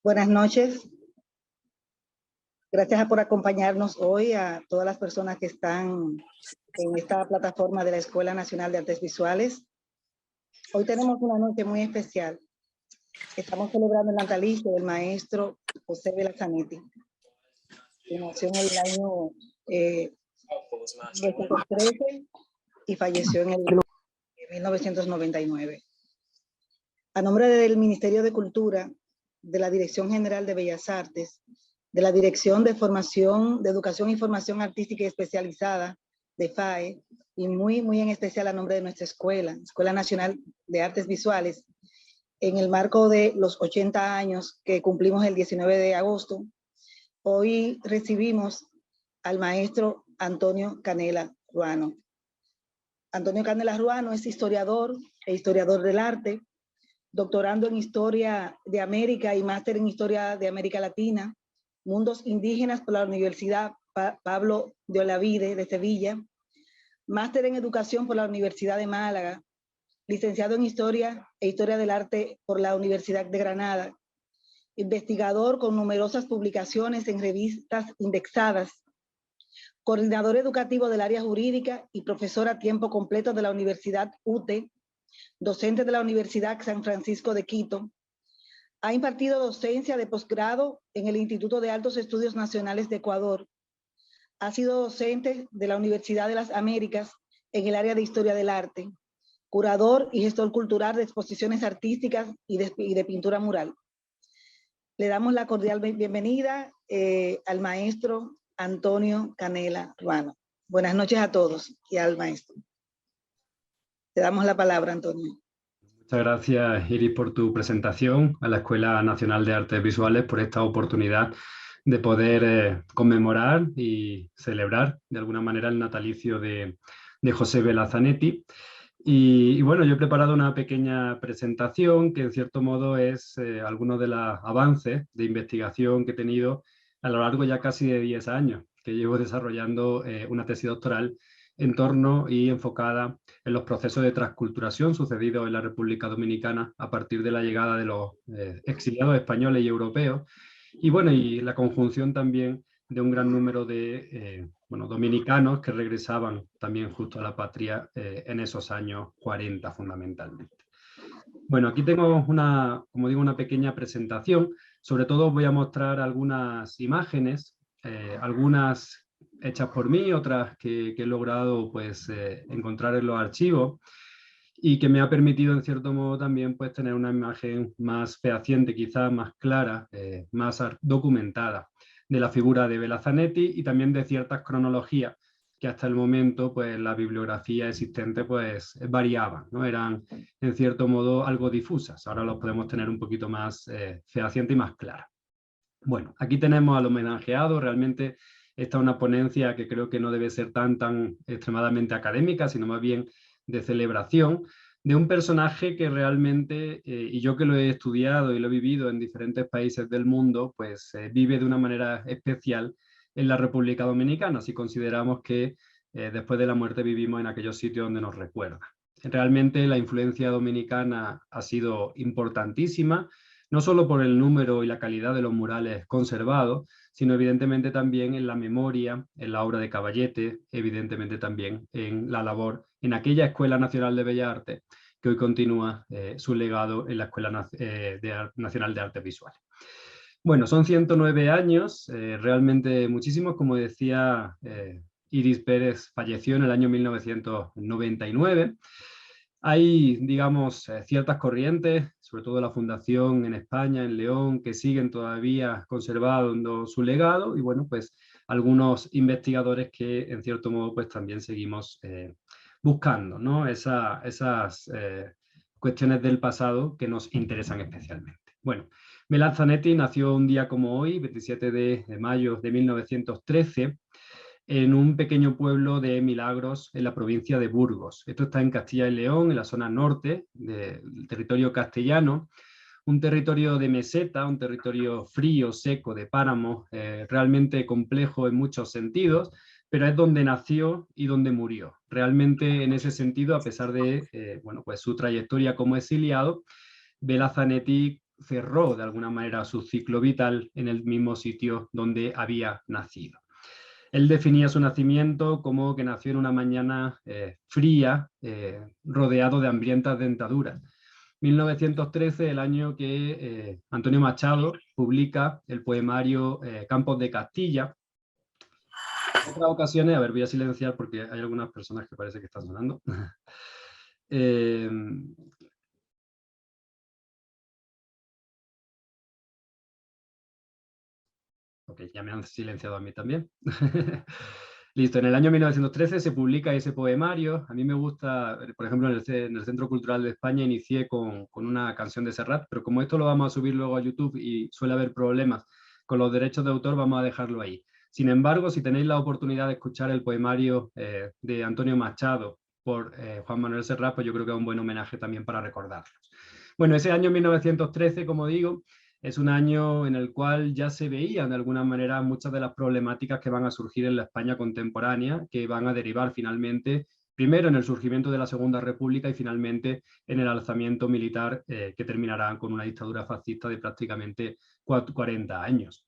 Buenas noches. Gracias por acompañarnos hoy a todas las personas que están en esta plataforma de la Escuela Nacional de Artes Visuales. Hoy tenemos una noche muy especial. Estamos celebrando el natalicio del maestro José Vela Zanetti, que nació en el año 1913 y falleció en el 1999. A nombre del Ministerio de Cultura, de la Dirección General de Bellas Artes, de la Dirección de Formación, de Educación y Formación Artística y Especializada, de FAE, y muy en especial a nombre de nuestra escuela, Escuela Nacional de Artes Visuales, en el marco de los 80 años que cumplimos el 19 de agosto, hoy recibimos al maestro Antonio Canela Ruano. Antonio Canela Ruano es historiador e historiador del arte, doctorando en Historia de América y máster en Historia de América Latina, Mundos Indígenas por la Universidad Pablo de Olavide de Sevilla, máster en Educación por la Universidad de Málaga, licenciado en Historia e Historia del Arte por la Universidad de Granada, investigador con numerosas publicaciones en revistas indexadas, coordinador educativo del área jurídica y profesor a tiempo completo de la Universidad UTE, docente de la Universidad San Francisco de Quito. Ha impartido docencia de posgrado en el Instituto de Altos Estudios Nacionales de Ecuador. Ha sido docente de la Universidad de las Américas en el área de Historia del Arte, curador y gestor cultural de exposiciones artísticas y de pintura mural. Le damos la cordial bienvenida al maestro Antonio Canela Ruano. Buenas noches a todos y al maestro. Te damos la palabra, Antonio. Muchas gracias, Iris, por tu presentación a la Escuela Nacional de Artes Visuales, por esta oportunidad de poder conmemorar y celebrar de alguna manera el natalicio de José Vela Zanetti. Y bueno, yo he preparado una pequeña presentación que en cierto modo es algunos de los avances de investigación que he tenido a lo largo ya casi de 10 años, que llevo desarrollando una tesis doctoral en torno y enfocada en los procesos de transculturación sucedidos en la República Dominicana a partir de la llegada de los exiliados españoles y europeos, y bueno, y la conjunción también de un gran número de dominicanos que regresaban también justo a la patria en esos años 40 fundamentalmente. Bueno, aquí tengo como digo, una pequeña presentación. Sobre todo voy a mostrar algunas imágenes, algunas hechas por mí, otras que he logrado pues, encontrar en los archivos y que me ha permitido en cierto modo también pues, tener una imagen más fehaciente, quizás más clara, más documentada de la figura de Vela Zanetti y también de ciertas cronologías que hasta el momento pues, la bibliografía existente pues, variaban, ¿no? Eran en cierto modo algo difusas, ahora los podemos tener un poquito más fehaciente y más clara. Bueno, aquí tenemos al homenajeado. Realmente esta es una ponencia que creo que no debe ser tan extremadamente académica, sino más bien de celebración de un personaje que realmente, y yo que lo he estudiado y lo he vivido en diferentes países del mundo, pues vive de una manera especial en la República Dominicana, si consideramos que después de la muerte vivimos en aquellos sitios donde nos recuerda. Realmente la influencia dominicana ha sido importantísima, no solo por el número y la calidad de los murales conservados, sino evidentemente también en la memoria, en la obra de Caballete, evidentemente también en la labor en aquella Escuela Nacional de Bellas Artes que hoy continúa su legado en la Escuela Nacional de Artes Visuales. Bueno, son 109 años, realmente muchísimos. Como decía Iris Pérez, falleció en el año 1999. Hay, digamos, ciertas corrientes, sobre todo la Fundación en España, en León, que siguen todavía conservando su legado y, bueno, pues algunos investigadores que, en cierto modo, pues también seguimos buscando, ¿no? Esas cuestiones del pasado que nos interesan especialmente. Bueno, Vela Zanetti nació un día como hoy, 27 de mayo de 1913, en un pequeño pueblo de Milagros, en la provincia de Burgos. Esto está en Castilla y León, en la zona norte del territorio castellano, un territorio de meseta, un territorio frío, seco, de páramo, realmente complejo en muchos sentidos, pero es donde nació y donde murió. Realmente en ese sentido, a pesar de pues su trayectoria como exiliado, Vela Zanetti cerró de alguna manera su ciclo vital en el mismo sitio donde había nacido. Él definía su nacimiento como que nació en una mañana fría, rodeado de hambrientas dentaduras. 1913, el año que Antonio Machado publica el poemario Campos de Castilla. En otras ocasiones, a ver, voy a silenciar porque hay algunas personas que parece que están sonando. Ok, ya me han silenciado a mí también. Listo, en el año 1913 se publica ese poemario. A mí me gusta, por ejemplo, en el Centro Cultural de España inicié con una canción de Serrat, pero como esto lo vamos a subir luego a YouTube y suele haber problemas con los derechos de autor, vamos a dejarlo ahí. Sin embargo, si tenéis la oportunidad de escuchar el poemario de Antonio Machado por Juan Manuel Serrat, pues yo creo que es un buen homenaje también para recordarlos. Bueno, ese año 1913, como digo, es un año en el cual ya se veían de alguna manera muchas de las problemáticas que van a surgir en la España contemporánea, que van a derivar finalmente, primero en el surgimiento de la Segunda República y finalmente en el alzamiento militar que terminará con una dictadura fascista de prácticamente 40 años.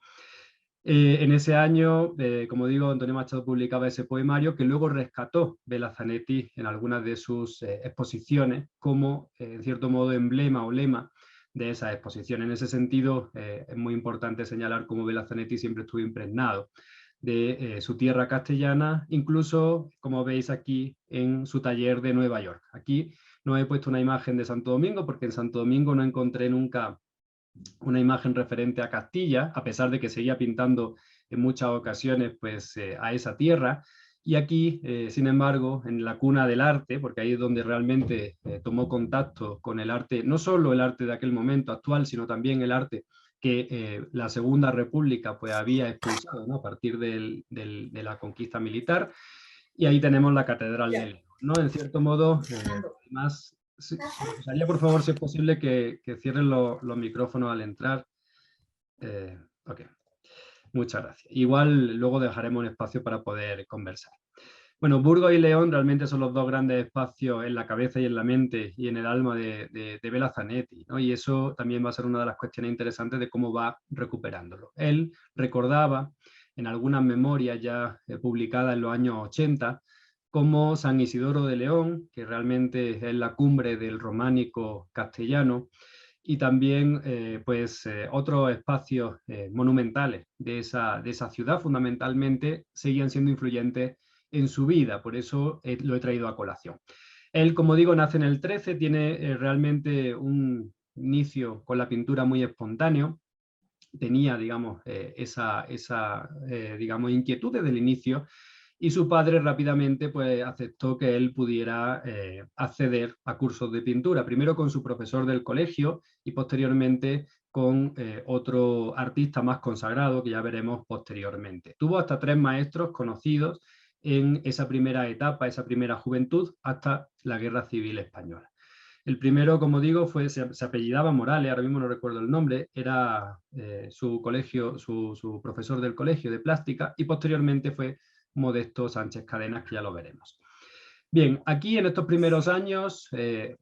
En ese año, como digo, Antonio Machado publicaba ese poemario que luego rescató Bela Zanetti en algunas de sus exposiciones como, en cierto modo, emblema o lema de esa exposición. En ese sentido, es muy importante señalar cómo Bela Zanetti siempre estuvo impregnado de su tierra castellana, incluso, como veis aquí, en su taller de Nueva York. Aquí no he puesto una imagen de Santo Domingo porque en Santo Domingo no encontré nunca una imagen referente a Castilla, a pesar de que seguía pintando en muchas ocasiones pues, a esa tierra. Y aquí, sin embargo, en la cuna del arte, porque ahí es donde realmente tomó contacto con el arte, no solo el arte de aquel momento actual, sino también el arte que la Segunda República pues, había expulsado, ¿no? A partir de la conquista militar. Y ahí tenemos la Catedral de León, ¿no? En cierto modo, además, me gustaría, por favor, si es posible, que cierren los micrófonos al entrar. Ok, muchas gracias. Igual luego dejaremos un espacio para poder conversar. Bueno, Burgos y León realmente son los dos grandes espacios en la cabeza y en la mente y en el alma de Bela Zanetti, ¿no? Y eso también va a ser una de las cuestiones interesantes de cómo va recuperándolo. Él recordaba en algunas memorias ya publicadas en los años 80 como San Isidoro de León, que realmente es la cumbre del románico castellano, y también otros espacios monumentales de esa ciudad fundamentalmente seguían siendo influyentes en su vida, por eso lo he traído a colación. Él, como digo, nace en el 13, tiene realmente un inicio con la pintura muy espontáneo, tenía, digamos, digamos, inquietud desde el inicio, y su padre rápidamente pues, aceptó que él pudiera acceder a cursos de pintura, primero con su profesor del colegio y posteriormente con otro artista más consagrado que ya veremos posteriormente. Tuvo hasta 3 maestros conocidos en esa primera etapa, esa primera juventud, hasta la Guerra Civil Española. El primero, como digo, se apellidaba Morales, ahora mismo no recuerdo el nombre, era su profesor del colegio de plástica, y posteriormente fue Modesto Sánchez Cadenas, que ya lo veremos. Bien, aquí en estos primeros años,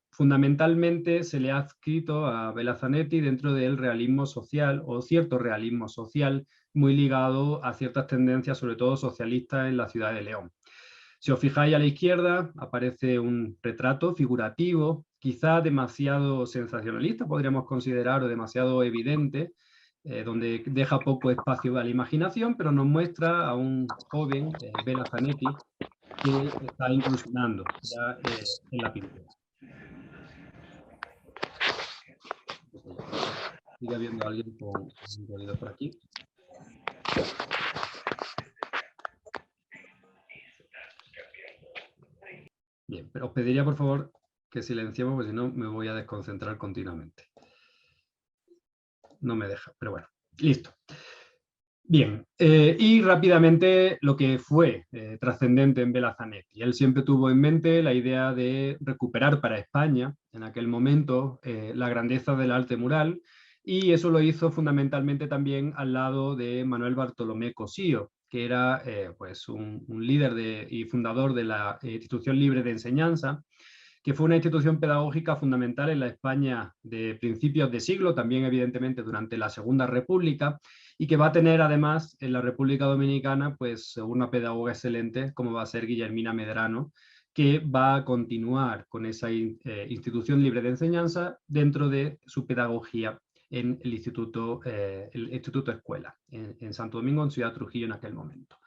fundamentalmente se le ha adscrito a Bela Zanetti dentro del realismo social, o cierto realismo social, muy ligado a ciertas tendencias, sobre todo socialistas, en la ciudad de León. Si os fijáis a la izquierda, aparece un retrato figurativo, quizá demasiado sensacionalista, podríamos considerar, o demasiado evidente, donde deja poco espacio a la imaginación, pero nos muestra a un joven, Bela Zanetti, que está incursionando ya en la pintura. Sigue habiendo alguien con un ruido por aquí. Bien, pero os pediría por favor que silenciemos, porque si no me voy a desconcentrar continuamente. No me deja, pero bueno, listo. Bien, y rápidamente lo que fue trascendente en Bela Zanetti. Él siempre tuvo en mente la idea de recuperar para España, en aquel momento, la grandeza del arte mural, y eso lo hizo fundamentalmente también al lado de Manuel Bartolomé Cosío, que era pues un líder y fundador de la Institución Libre de Enseñanza, que fue una institución pedagógica fundamental en la España de principios de siglo, también evidentemente durante la Segunda República, y que va a tener además en la República Dominicana pues una pedagoga excelente como va a ser Guillermina Medrano, que va a continuar con esa institución libre de enseñanza dentro de su pedagogía en el Instituto Escuela, en Santo Domingo, en Ciudad Trujillo en aquel momento.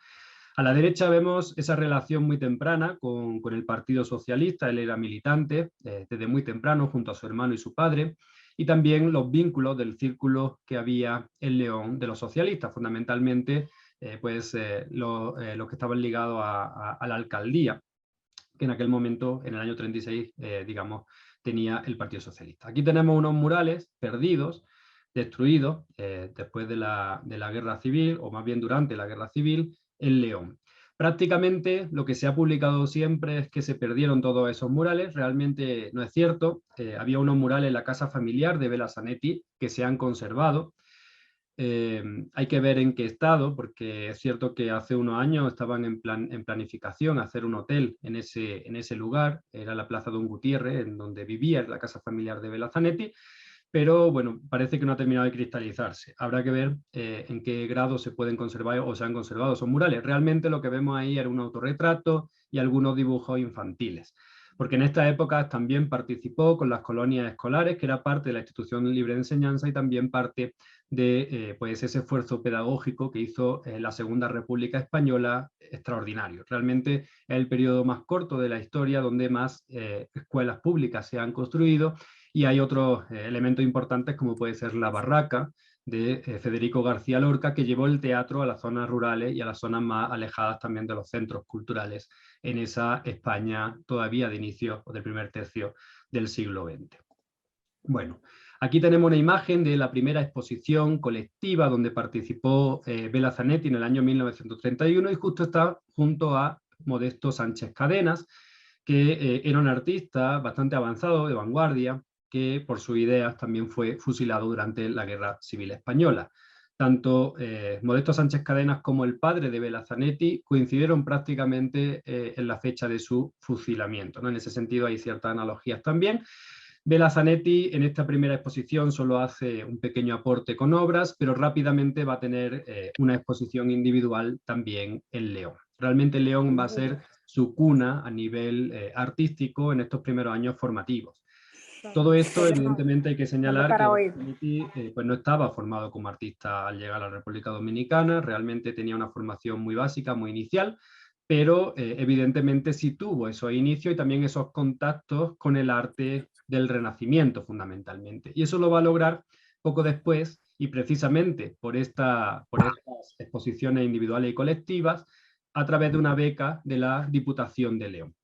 A la derecha vemos esa relación muy temprana con el Partido Socialista. Él era militante desde muy temprano junto a su hermano y su padre, y también los vínculos del círculo que había en León de los socialistas, fundamentalmente los que estaban ligados a la alcaldía, que en aquel momento, en el año 36, digamos, tenía el Partido Socialista. Aquí tenemos unos murales perdidos, destruidos después de la Guerra Civil, o más bien durante la Guerra Civil, en León. Prácticamente lo que se ha publicado siempre es que se perdieron todos esos murales. Realmente no es cierto. Había unos murales en la casa familiar de Bela Zanetti que se han conservado. Hay que ver en qué estado, porque es cierto que hace unos años estaban en planificación hacer un hotel en ese lugar. Era la Plaza Don Gutiérrez, en donde vivía la casa familiar de Bela Zanetti, pero bueno, parece que no ha terminado de cristalizarse. Habrá que ver en qué grado se pueden conservar o se han conservado esos murales. Realmente lo que vemos ahí era un autorretrato y algunos dibujos infantiles, porque en estas épocas también participó con las colonias escolares, que era parte de la institución libre de enseñanza y también parte de pues ese esfuerzo pedagógico que hizo la Segunda República Española, extraordinario. Realmente es el periodo más corto de la historia donde más escuelas públicas se han construido, y hay otros elementos importantes como puede ser la barraca de Federico García Lorca, que llevó el teatro a las zonas rurales y a las zonas más alejadas también de los centros culturales en esa España todavía de inicio o del primer tercio del siglo XX. Bueno, aquí tenemos una imagen de la primera exposición colectiva donde participó Bela Zanetti en el año 1931, y justo está junto a Modesto Sánchez Cadenas, que era un artista bastante avanzado, de vanguardia, que por sus ideas también fue fusilado durante la Guerra Civil Española. Tanto Modesto Sánchez Cadenas como el padre de Bela Zanetti coincidieron prácticamente en la fecha de su fusilamiento, ¿no? En ese sentido hay ciertas analogías también. Bela Zanetti en esta primera exposición solo hace un pequeño aporte con obras, pero rápidamente va a tener una exposición individual también en León. Realmente León va a ser su cuna a nivel artístico en estos primeros años formativos. Todo esto, evidentemente, hay que señalar que Zanetti pues no estaba formado como artista al llegar a la República Dominicana. Realmente tenía una formación muy básica, muy inicial, pero evidentemente sí tuvo esos inicios y también esos contactos con el arte del Renacimiento, fundamentalmente. Y eso lo va a lograr poco después, y precisamente por estas exposiciones individuales y colectivas, a través de una beca de la Diputación de León.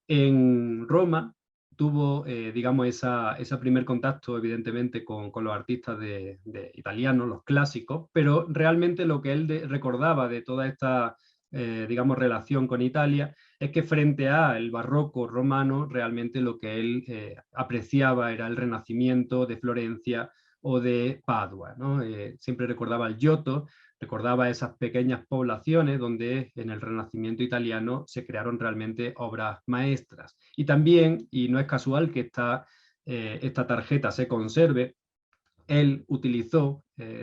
En Roma tuvo, digamos, ese primer contacto, evidentemente, con los artistas de italianos, los clásicos, pero realmente lo que él recordaba de toda esta, digamos, relación con Italia, es que frente al barroco romano, realmente lo que él apreciaba era el Renacimiento de Florencia o de Padua, ¿no? Siempre recordaba el Giotto, recordaba esas pequeñas poblaciones donde en el Renacimiento italiano se crearon realmente obras maestras. Y también, y no es casual que esta tarjeta se conserve, él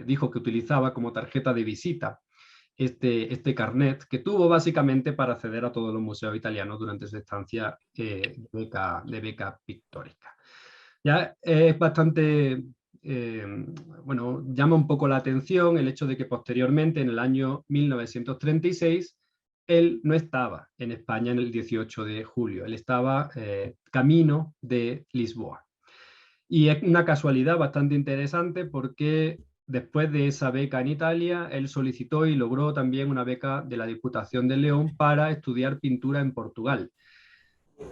dijo que utilizaba como tarjeta de visita este carnet que tuvo básicamente para acceder a todos los museos italianos durante su estancia de beca pictórica. Ya es bastante, bueno, llama un poco la atención el hecho de que posteriormente, en el año 1936, él no estaba en España en el 18 de julio, él estaba camino de Lisboa. Y es una casualidad bastante interesante porque después de esa beca en Italia, él solicitó y logró también una beca de la Diputación de León para estudiar pintura en Portugal.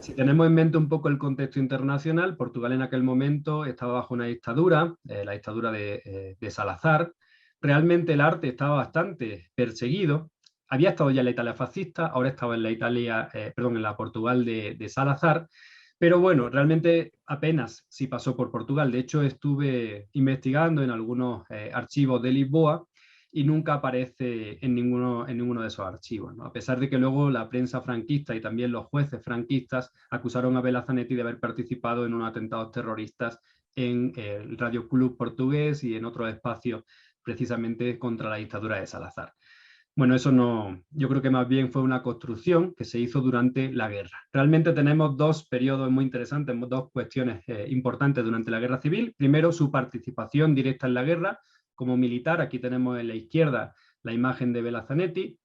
Si tenemos en mente un poco el contexto internacional, Portugal en aquel momento estaba bajo una dictadura, la dictadura de Salazar. Realmente el arte estaba bastante perseguido. Había estado ya en la Italia fascista, ahora estaba en en la Portugal de Salazar. Pero bueno, realmente apenas sí pasó por Portugal. De hecho, estuve investigando en algunos archivos de Lisboa y nunca aparece en ninguno de esos archivos, ¿no? A pesar de que luego la prensa franquista y también los jueces franquistas acusaron a Bela Zanetti de haber participado en unos atentados terroristas en el Radio Club portugués y en otros espacios precisamente contra la dictadura de Salazar. Bueno, eso no, yo creo que más bien fue una construcción que se hizo durante la guerra. Realmente tenemos dos periodos muy interesantes, dos cuestiones importantes durante la guerra civil. Primero, su participación directa en la guerra como militar. Aquí tenemos en la izquierda la imagen de Bela Zanetti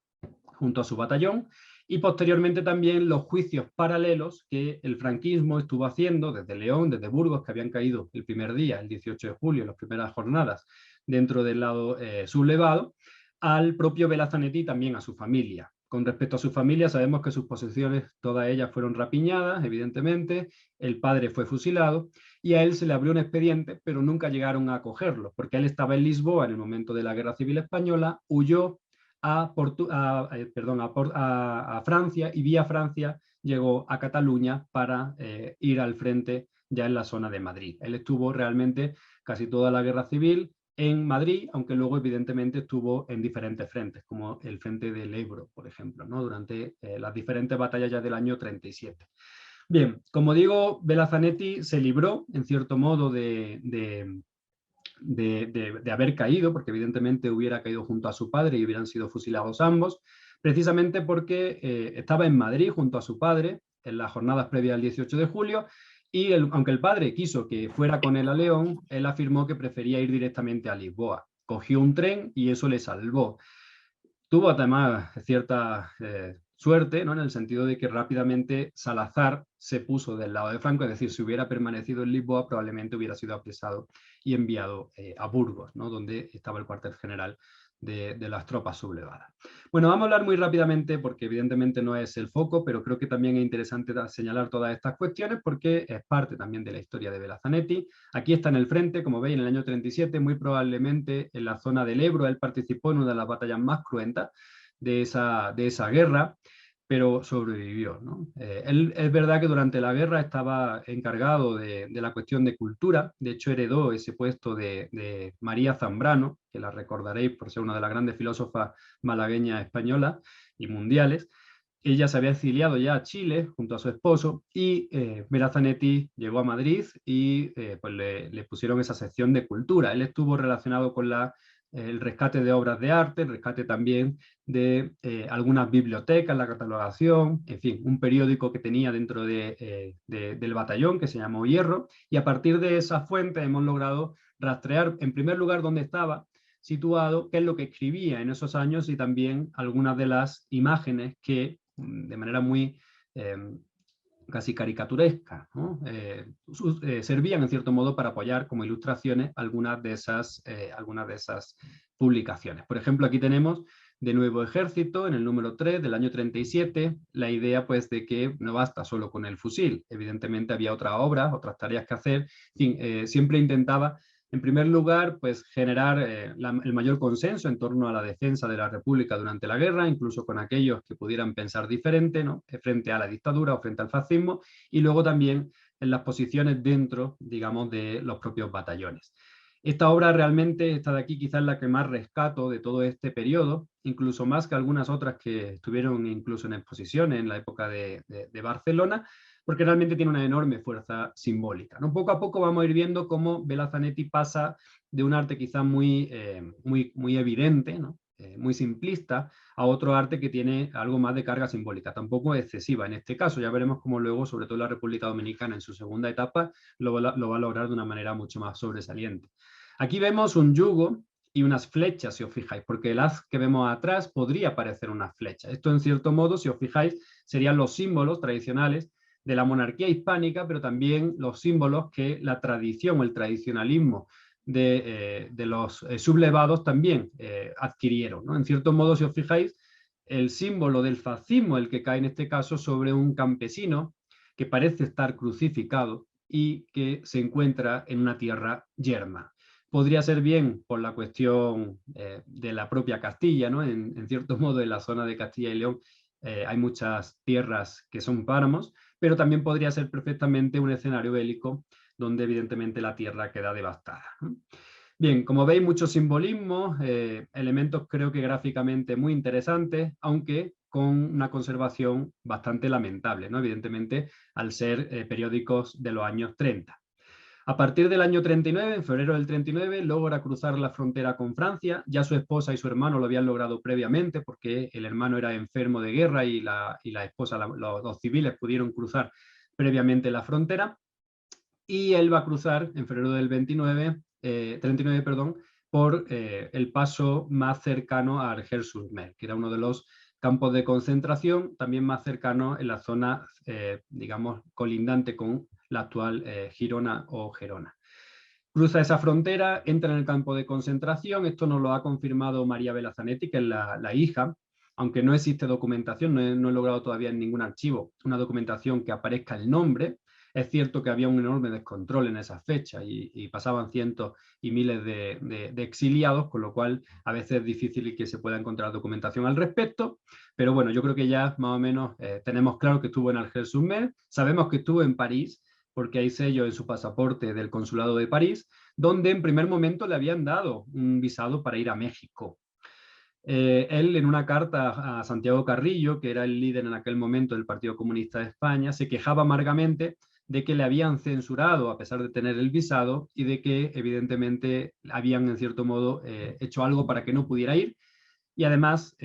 junto a su batallón. Y posteriormente también los juicios paralelos que el franquismo estuvo haciendo desde León, desde Burgos, que habían caído el primer día, el 18 de julio, en las primeras jornadas, dentro del lado sublevado, al propio Bela Zanetti y también a su familia. Con respecto a su familia, sabemos que sus posesiones, todas ellas fueron rapiñadas, evidentemente, el padre fue fusilado y a él se le abrió un expediente, pero nunca llegaron a acogerlo, porque él estaba en Lisboa en el momento de la Guerra Civil Española, huyó a Francia y vía Francia llegó a Cataluña para ir al frente ya en la zona de Madrid. Él estuvo realmente casi toda la Guerra Civil en Madrid, aunque luego evidentemente estuvo en diferentes frentes, como el frente del Ebro, por ejemplo, ¿no? Durante las diferentes batallas ya del año 37. Bien, como digo, Bela Zanetti se libró, en cierto modo, de haber caído, porque evidentemente hubiera caído junto a su padre y hubieran sido fusilados ambos, precisamente porque estaba en Madrid junto a su padre en las jornadas previas al 18 de julio, y aunque el padre quiso que fuera con él a León, él afirmó que prefería ir directamente a Lisboa. Cogió un tren y eso le salvó. Tuvo además cierta suerte, ¿no? En el sentido de que rápidamente Salazar se puso del lado de Franco, es decir, si hubiera permanecido en Lisboa probablemente hubiera sido apresado y enviado a Burgos, ¿no? Donde estaba el cuartel general de las tropas sublevadas. Bueno, vamos a hablar muy rápidamente porque evidentemente no es el foco, pero creo que también es interesante señalar todas estas cuestiones porque es parte también de la historia de Bela Zanetti. Aquí está en el frente, como veis, en el año 37, muy probablemente en la zona del Ebro. Él participó en una de las batallas más cruentas de esa guerra, pero sobrevivió, ¿no? Él es verdad que durante la guerra estaba encargado de la cuestión de cultura, de hecho heredó ese puesto de María Zambrano, que la recordaréis por ser una de las grandes filósofas malagueñas españolas y mundiales. Ella se había exiliado ya a Chile junto a su esposo y Bela Zanetti llegó a Madrid y pues le pusieron esa sección de cultura. Él estuvo relacionado con el rescate de obras de arte, el rescate también de algunas bibliotecas, la catalogación, en fin, un periódico que tenía dentro del batallón que se llamó Hierro, y a partir de esa fuente hemos logrado rastrear, en primer lugar, dónde estaba situado, qué es lo que escribía en esos años y también algunas de las imágenes que de manera muy casi caricaturesca, ¿no? Servían en cierto modo para apoyar como ilustraciones algunas de esas publicaciones. Por ejemplo, aquí tenemos de Nuevo Ejército, en el número 3 del año 37, la idea pues de que no basta solo con el fusil, evidentemente había otras obras, otras tareas que hacer, en fin, siempre intentaba en primer lugar, pues generar el mayor consenso en torno a la defensa de la República durante la guerra, incluso con aquellos que pudieran pensar diferente, ¿no? Frente a la dictadura o frente al fascismo, y luego también en las posiciones dentro, digamos, de los propios batallones. Esta obra realmente, esta de aquí, quizás la que más rescato de todo este periodo, incluso más que algunas otras que estuvieron incluso en exposiciones en la época de Barcelona, porque realmente tiene una enorme fuerza simbólica, ¿no? Poco a poco vamos a ir viendo cómo Bela Zanetti pasa de un arte quizás muy evidente, ¿no? Muy simplista, a otro arte que tiene algo más de carga simbólica, tampoco excesiva en este caso. Ya veremos cómo luego, sobre todo la República Dominicana en su segunda etapa, lo va a lograr de una manera mucho más sobresaliente. Aquí vemos un yugo y unas flechas, si os fijáis, porque el haz que vemos atrás podría parecer una flecha. Esto, en cierto modo, si os fijáis, serían los símbolos tradicionales de la monarquía hispánica, pero también los símbolos que la tradición o el tradicionalismo de los sublevados también adquirieron, ¿no? En cierto modo, si os fijáis, el símbolo del fascismo, el que cae en este caso sobre un campesino que parece estar crucificado y que se encuentra en una tierra yerma. Podría ser bien por la cuestión de la propia Castilla, ¿no? En cierto modo, en la zona de Castilla y León hay muchas tierras que son páramos, pero también podría ser perfectamente un escenario bélico donde evidentemente la tierra queda devastada. Bien, como veis, muchos simbolismos, elementos creo que gráficamente muy interesantes, aunque con una conservación bastante lamentable, ¿no? Evidentemente, al ser periódicos de los años 30. A partir del año 39, en febrero del 39, logra cruzar la frontera con Francia. Ya su esposa y su hermano lo habían logrado previamente, porque el hermano era enfermo de guerra y la esposa, los civiles pudieron cruzar previamente la frontera. Y él va a cruzar en febrero del 39, perdón, por el paso más cercano a Argel-sur-Mer, que era uno de los campos de concentración, también más cercano en la zona, digamos, colindante con la actual Girona o Gerona. Cruza esa frontera, entra en el campo de concentración, esto nos lo ha confirmado María Belazanetti, que es la hija, aunque no existe documentación, no he logrado todavía en ningún archivo una documentación que aparezca el nombre. Es cierto que había un enorme descontrol en esa fecha y pasaban cientos y miles de exiliados, con lo cual a veces es difícil que se pueda encontrar documentación al respecto, pero bueno, yo creo que ya más o menos tenemos claro que estuvo en Argel-sur-Mer, sabemos que estuvo en París, porque hay sello en su pasaporte del Consulado de París, donde en primer momento le habían dado un visado para ir a México. Él, en una carta a Santiago Carrillo, que era el líder en aquel momento del Partido Comunista de España, se quejaba amargamente de que le habían censurado a pesar de tener el visado y de que evidentemente habían en cierto modo hecho algo para que no pudiera ir. Y además,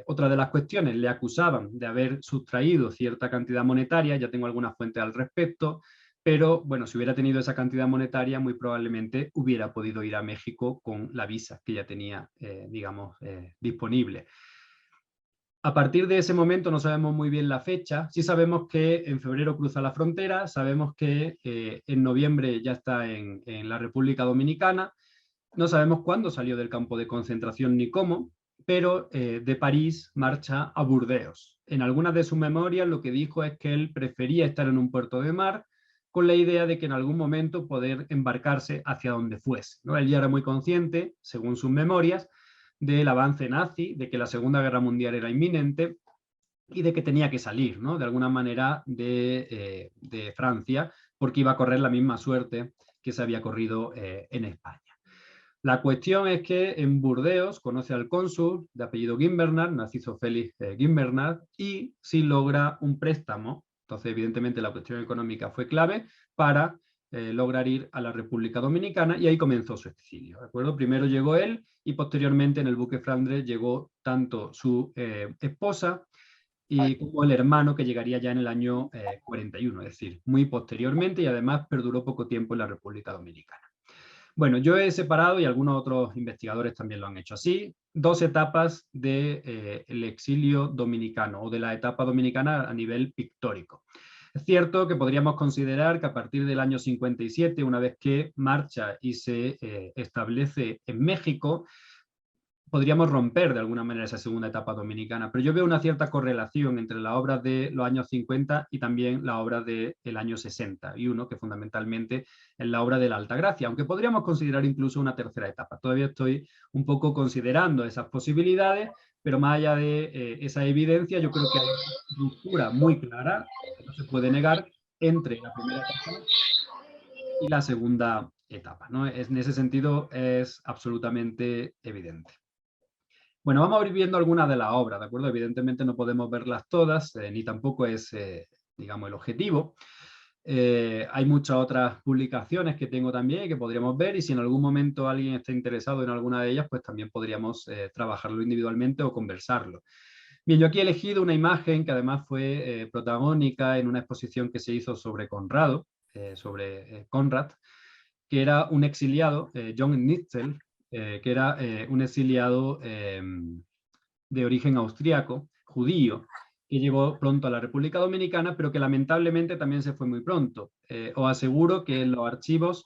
otra de las cuestiones, le acusaban de haber sustraído cierta cantidad monetaria, ya tengo algunas fuentes al respecto, pero bueno, si hubiera tenido esa cantidad monetaria, muy probablemente hubiera podido ir a México con la visa que ya tenía, digamos, disponible. A partir de ese momento no sabemos muy bien la fecha, sí sabemos que en febrero cruza la frontera, sabemos que en noviembre ya está en la República Dominicana, no sabemos cuándo salió del campo de concentración ni cómo, pero de París marcha a Burdeos. En algunas de sus memorias lo que dijo es que él prefería estar en un puerto de mar con la idea de que en algún momento poder embarcarse hacia donde fuese, ¿no? Él ya era muy consciente, según sus memorias, del avance nazi, de que la Segunda Guerra Mundial era inminente y de que tenía que salir, ¿no? De alguna manera de Francia, porque iba a correr la misma suerte que se había corrido en España. La cuestión es que en Burdeos conoce al cónsul de apellido Gimbernat, Narciso Félix Gimbernat, y sí logra un préstamo. Entonces, evidentemente, la cuestión económica fue clave para lograr ir a la República Dominicana y ahí comenzó su exilio. ¿De acuerdo? Primero llegó él y posteriormente en el buque Flandres llegó tanto su esposa y como el hermano, que llegaría ya en el año 41, es decir, muy posteriormente, y además perduró poco tiempo en la República Dominicana. Bueno, yo he separado, y algunos otros investigadores también lo han hecho así, dos etapas del exilio dominicano o de la etapa dominicana a nivel pictórico. Es cierto que podríamos considerar que a partir del año 57, una vez que marcha y se establece en México, podríamos romper de alguna manera esa segunda etapa dominicana, pero yo veo una cierta correlación entre la obra de los años 50 y también la obra del año 61, que fundamentalmente es la obra de la Altagracia, aunque podríamos considerar incluso una tercera etapa. Todavía estoy un poco considerando esas posibilidades, pero más allá de esa evidencia, yo creo que hay una ruptura muy clara, que no se puede negar, entre la primera etapa y la segunda etapa, ¿no? En ese sentido es absolutamente evidente. Bueno, vamos a ir viendo algunas de las obras, ¿de acuerdo? Evidentemente no podemos verlas todas, ni tampoco es, digamos, el objetivo. Hay muchas otras publicaciones que tengo también y que podríamos ver, y si en algún momento alguien está interesado en alguna de ellas, pues también podríamos trabajarlo individualmente o conversarlo. Bien, yo aquí he elegido una imagen que además fue protagónica en una exposición que se hizo sobre Conrado, sobre Conrad, que era un exiliado, John Nitzel, que era un exiliado de origen austriaco, judío, que llegó pronto a la República Dominicana, pero que lamentablemente también se fue muy pronto. Os aseguro que en los archivos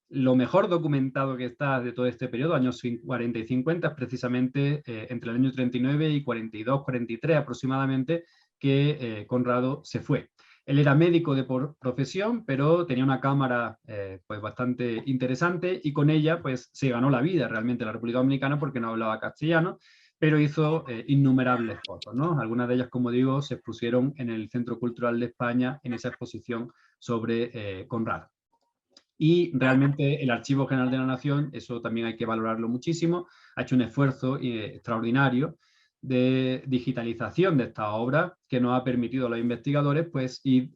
lo mejor documentado que está de todo este periodo, años 40 y 50, es precisamente entre el año 39 y 42, 43 aproximadamente, que Conrado se fue. Él era médico de profesión, pero tenía una cámara pues bastante interesante y con ella pues se ganó la vida realmente en la República Dominicana porque no hablaba castellano, pero hizo innumerables fotos, ¿no? Algunas de ellas, como digo, se expusieron en el Centro Cultural de España en esa exposición sobre Conrado. Y realmente el Archivo General de la Nación, eso también hay que valorarlo muchísimo, ha hecho un esfuerzo extraordinario de digitalización de esta obra que nos ha permitido a los investigadores pues, ir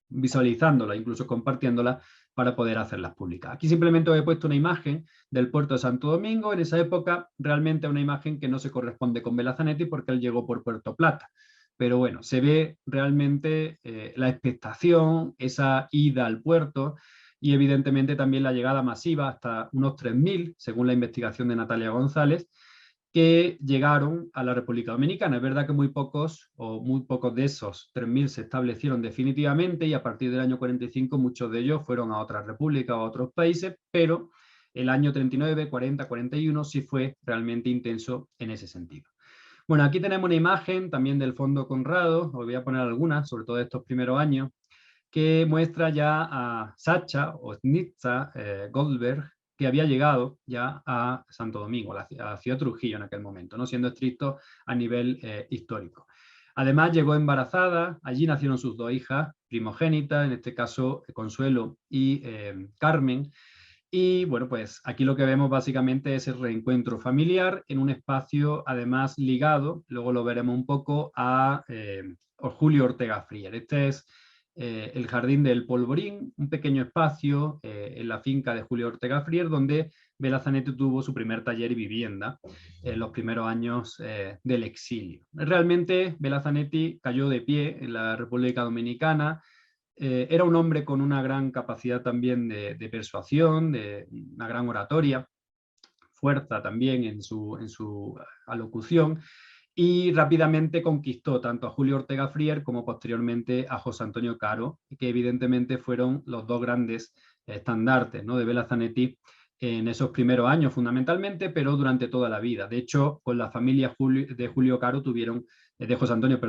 visualizándola, incluso compartiéndola para poder hacerlas públicas. Aquí simplemente os he puesto una imagen del puerto de Santo Domingo. En esa época realmente una imagen que no se corresponde con Vela Zanetti porque él llegó por Puerto Plata. Pero bueno, se ve realmente la expectación, esa ida al puerto y evidentemente también la llegada masiva hasta unos 3.000, según la investigación de Natalia González, que llegaron a la República Dominicana. Es verdad que muy pocos de esos 3.000 se establecieron definitivamente y a partir del año 45 muchos de ellos fueron a otras repúblicas o a otros países, pero el año 39, 40, 41 sí fue realmente intenso en ese sentido. Bueno, aquí tenemos una imagen también del Fondo Conrado, os voy a poner algunas, sobre todo de estos primeros años, que muestra ya a Sacha o Snitza Goldberg, que había llegado ya a Santo Domingo, a la ciudad de Trujillo en aquel momento, no siendo estricto a nivel histórico. Además llegó embarazada, allí nacieron sus dos hijas primogénitas, en este caso Consuelo y Carmen. Y bueno, pues aquí lo que vemos básicamente es el reencuentro familiar en un espacio además ligado, luego lo veremos un poco, a Julio Ortega Frier. Este es el Jardín del Polvorín, un pequeño espacio en la finca de Julio Ortega Frier, donde Vela Zanetti tuvo su primer taller y vivienda en los primeros años del exilio. Realmente Vela Zanetti cayó de pie en la República Dominicana. Era un hombre con una gran capacidad también de persuasión, de una gran oratoria, fuerza también en su alocución, y rápidamente conquistó tanto a Julio Ortega Frier como posteriormente a José Antonio Caro, que evidentemente fueron los dos grandes estandartes, ¿no?, de Vela Zanetti en esos primeros años fundamentalmente, pero durante toda la vida. De hecho, con la familia de Julio Caro tuvieron, de José Antonio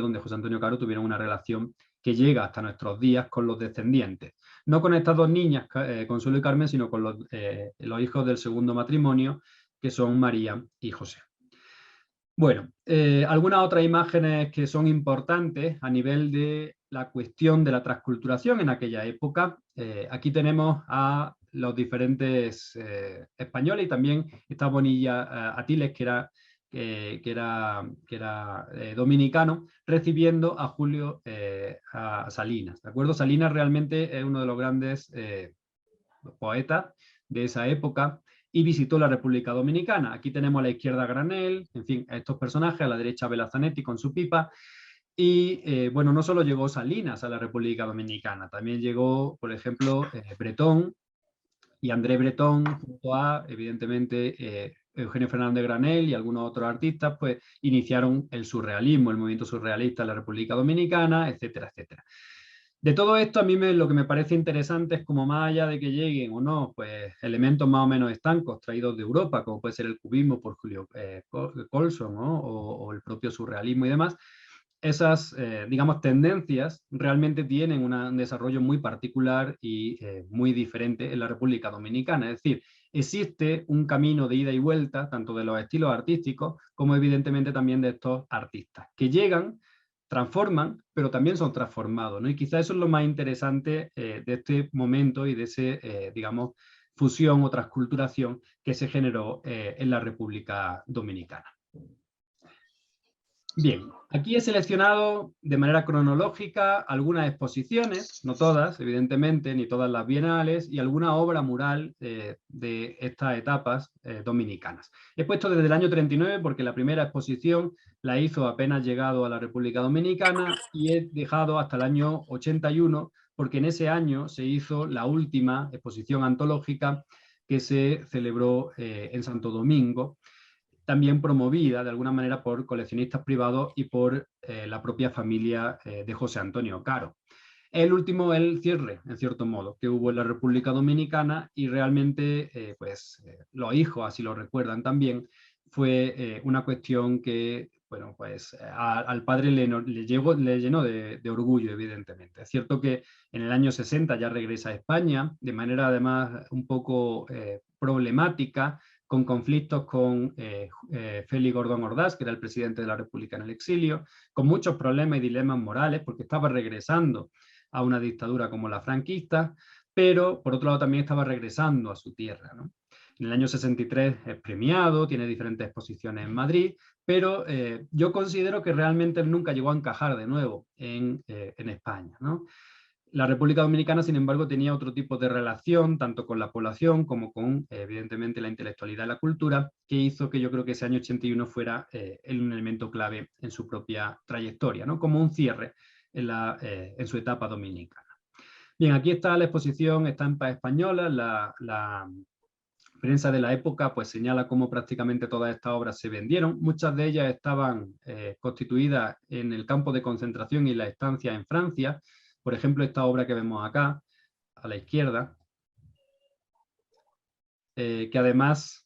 Caro tuvieron una relación que llega hasta nuestros días con los descendientes. No con estas dos niñas, Consuelo y Carmen, sino con los hijos del segundo matrimonio, que son María y José. Bueno, algunas otras imágenes que son importantes a nivel de la cuestión de la transculturación en aquella época. Aquí tenemos a los diferentes españoles y también está Bonilla Atiles, que era dominicano, recibiendo a Julio a Salinas. ¿De acuerdo? Salinas realmente es uno de los grandes poetas de esa época y visitó la República Dominicana. Aquí tenemos a la izquierda a Granel, en fin, a estos personajes, a la derecha a Vela Zanetti con su pipa. Y bueno, no solo llegó Salinas a la República Dominicana, también llegó, por ejemplo, Bretón y André Bretón, junto a, evidentemente, Eugenio Fernández Granel y algunos otros artistas, pues iniciaron el surrealismo, el movimiento surrealista en la República Dominicana, etcétera, etcétera. De todo esto, a mí lo que me parece interesante es como más allá de que lleguen o no, pues elementos más o menos estancos traídos de Europa, como puede ser el cubismo por Julio Colson, ¿no?, o el propio surrealismo y demás, esas, digamos, tendencias realmente tienen un desarrollo muy particular y muy diferente en la República Dominicana. Es decir, existe un camino de ida y vuelta, tanto de los estilos artísticos como evidentemente también de estos artistas, que llegan, transforman, pero también son transformados, ¿no? Y quizá eso es lo más interesante de este momento y de ese, digamos, fusión o transculturación que se generó en la República Dominicana. Bien, aquí he seleccionado de manera cronológica algunas exposiciones, no todas, evidentemente, ni todas las bienales, y alguna obra mural de estas etapas dominicanas. He puesto desde el año 39 porque la primera exposición la hizo apenas llegado a la República Dominicana y he dejado hasta el año 81 porque en ese año se hizo la última exposición antológica que se celebró en Santo Domingo, también promovida de alguna manera por coleccionistas privados y por la propia familia de José Antonio Caro. El último, el cierre, en cierto modo, que hubo en la República Dominicana y realmente, los hijos así lo recuerdan también, fue una cuestión que, bueno, pues al padre le llenó de orgullo, evidentemente. Es cierto que en el año 60 ya regresa a España, de manera además un poco problemática, con conflictos con Félix Gordón Ordaz, que era el presidente de la República en el exilio, con muchos problemas y dilemas morales, porque estaba regresando a una dictadura como la franquista, pero por otro lado también estaba regresando a su tierra, ¿no? En el año 63 es premiado, tiene diferentes exposiciones en Madrid, pero yo considero que realmente él nunca llegó a encajar de nuevo en España, ¿no? La República Dominicana, sin embargo, tenía otro tipo de relación, tanto con la población como con, evidentemente, la intelectualidad y la cultura, que hizo que yo creo que ese año 81 fuera un elemento clave en su propia trayectoria, ¿no? Como un cierre en su etapa dominicana. Bien, aquí está la exposición Estampas Españolas. La prensa de la época pues señala cómo prácticamente todas estas obras se vendieron. Muchas de ellas estaban constituidas en el campo de concentración y la estancia en Francia. Por ejemplo, esta obra que vemos acá, a la izquierda, que además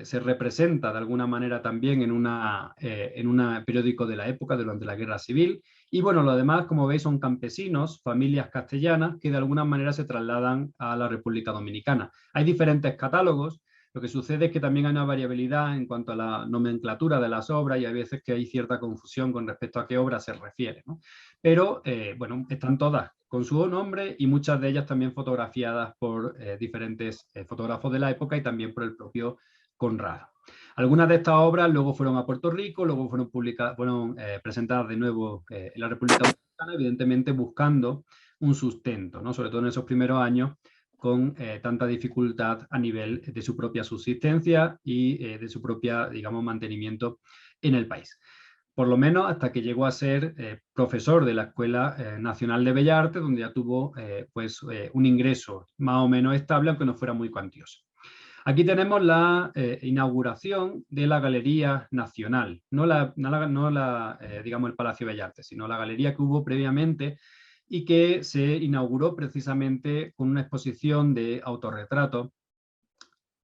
se representa de alguna manera también en un periódico de la época durante la Guerra Civil. Y bueno, lo demás, como veis, son campesinos, familias castellanas, que de alguna manera se trasladan a la República Dominicana. Hay diferentes catálogos. Lo que sucede es que también hay una variabilidad en cuanto a la nomenclatura de las obras y hay veces que hay cierta confusión con respecto a qué obra se refiere, ¿no? Pero, bueno, están todas con su nombre y muchas de ellas también fotografiadas por diferentes fotógrafos de la época y también por el propio Conrado. Algunas de estas obras luego fueron a Puerto Rico, luego fueron presentadas de nuevo en la República Dominicana, evidentemente buscando un sustento, ¿no? Sobre todo en esos primeros años, con tanta dificultad a nivel de su propia subsistencia y de su propia, digamos, mantenimiento en el país. Por lo menos hasta que llegó a ser profesor de la Escuela Nacional de Bellas Artes, donde ya tuvo un ingreso más o menos estable, aunque no fuera muy cuantioso. Aquí tenemos la inauguración de la Galería Nacional, no digamos el Palacio de Bellas Artes, sino la galería que hubo previamente y que se inauguró precisamente con una exposición de autorretratos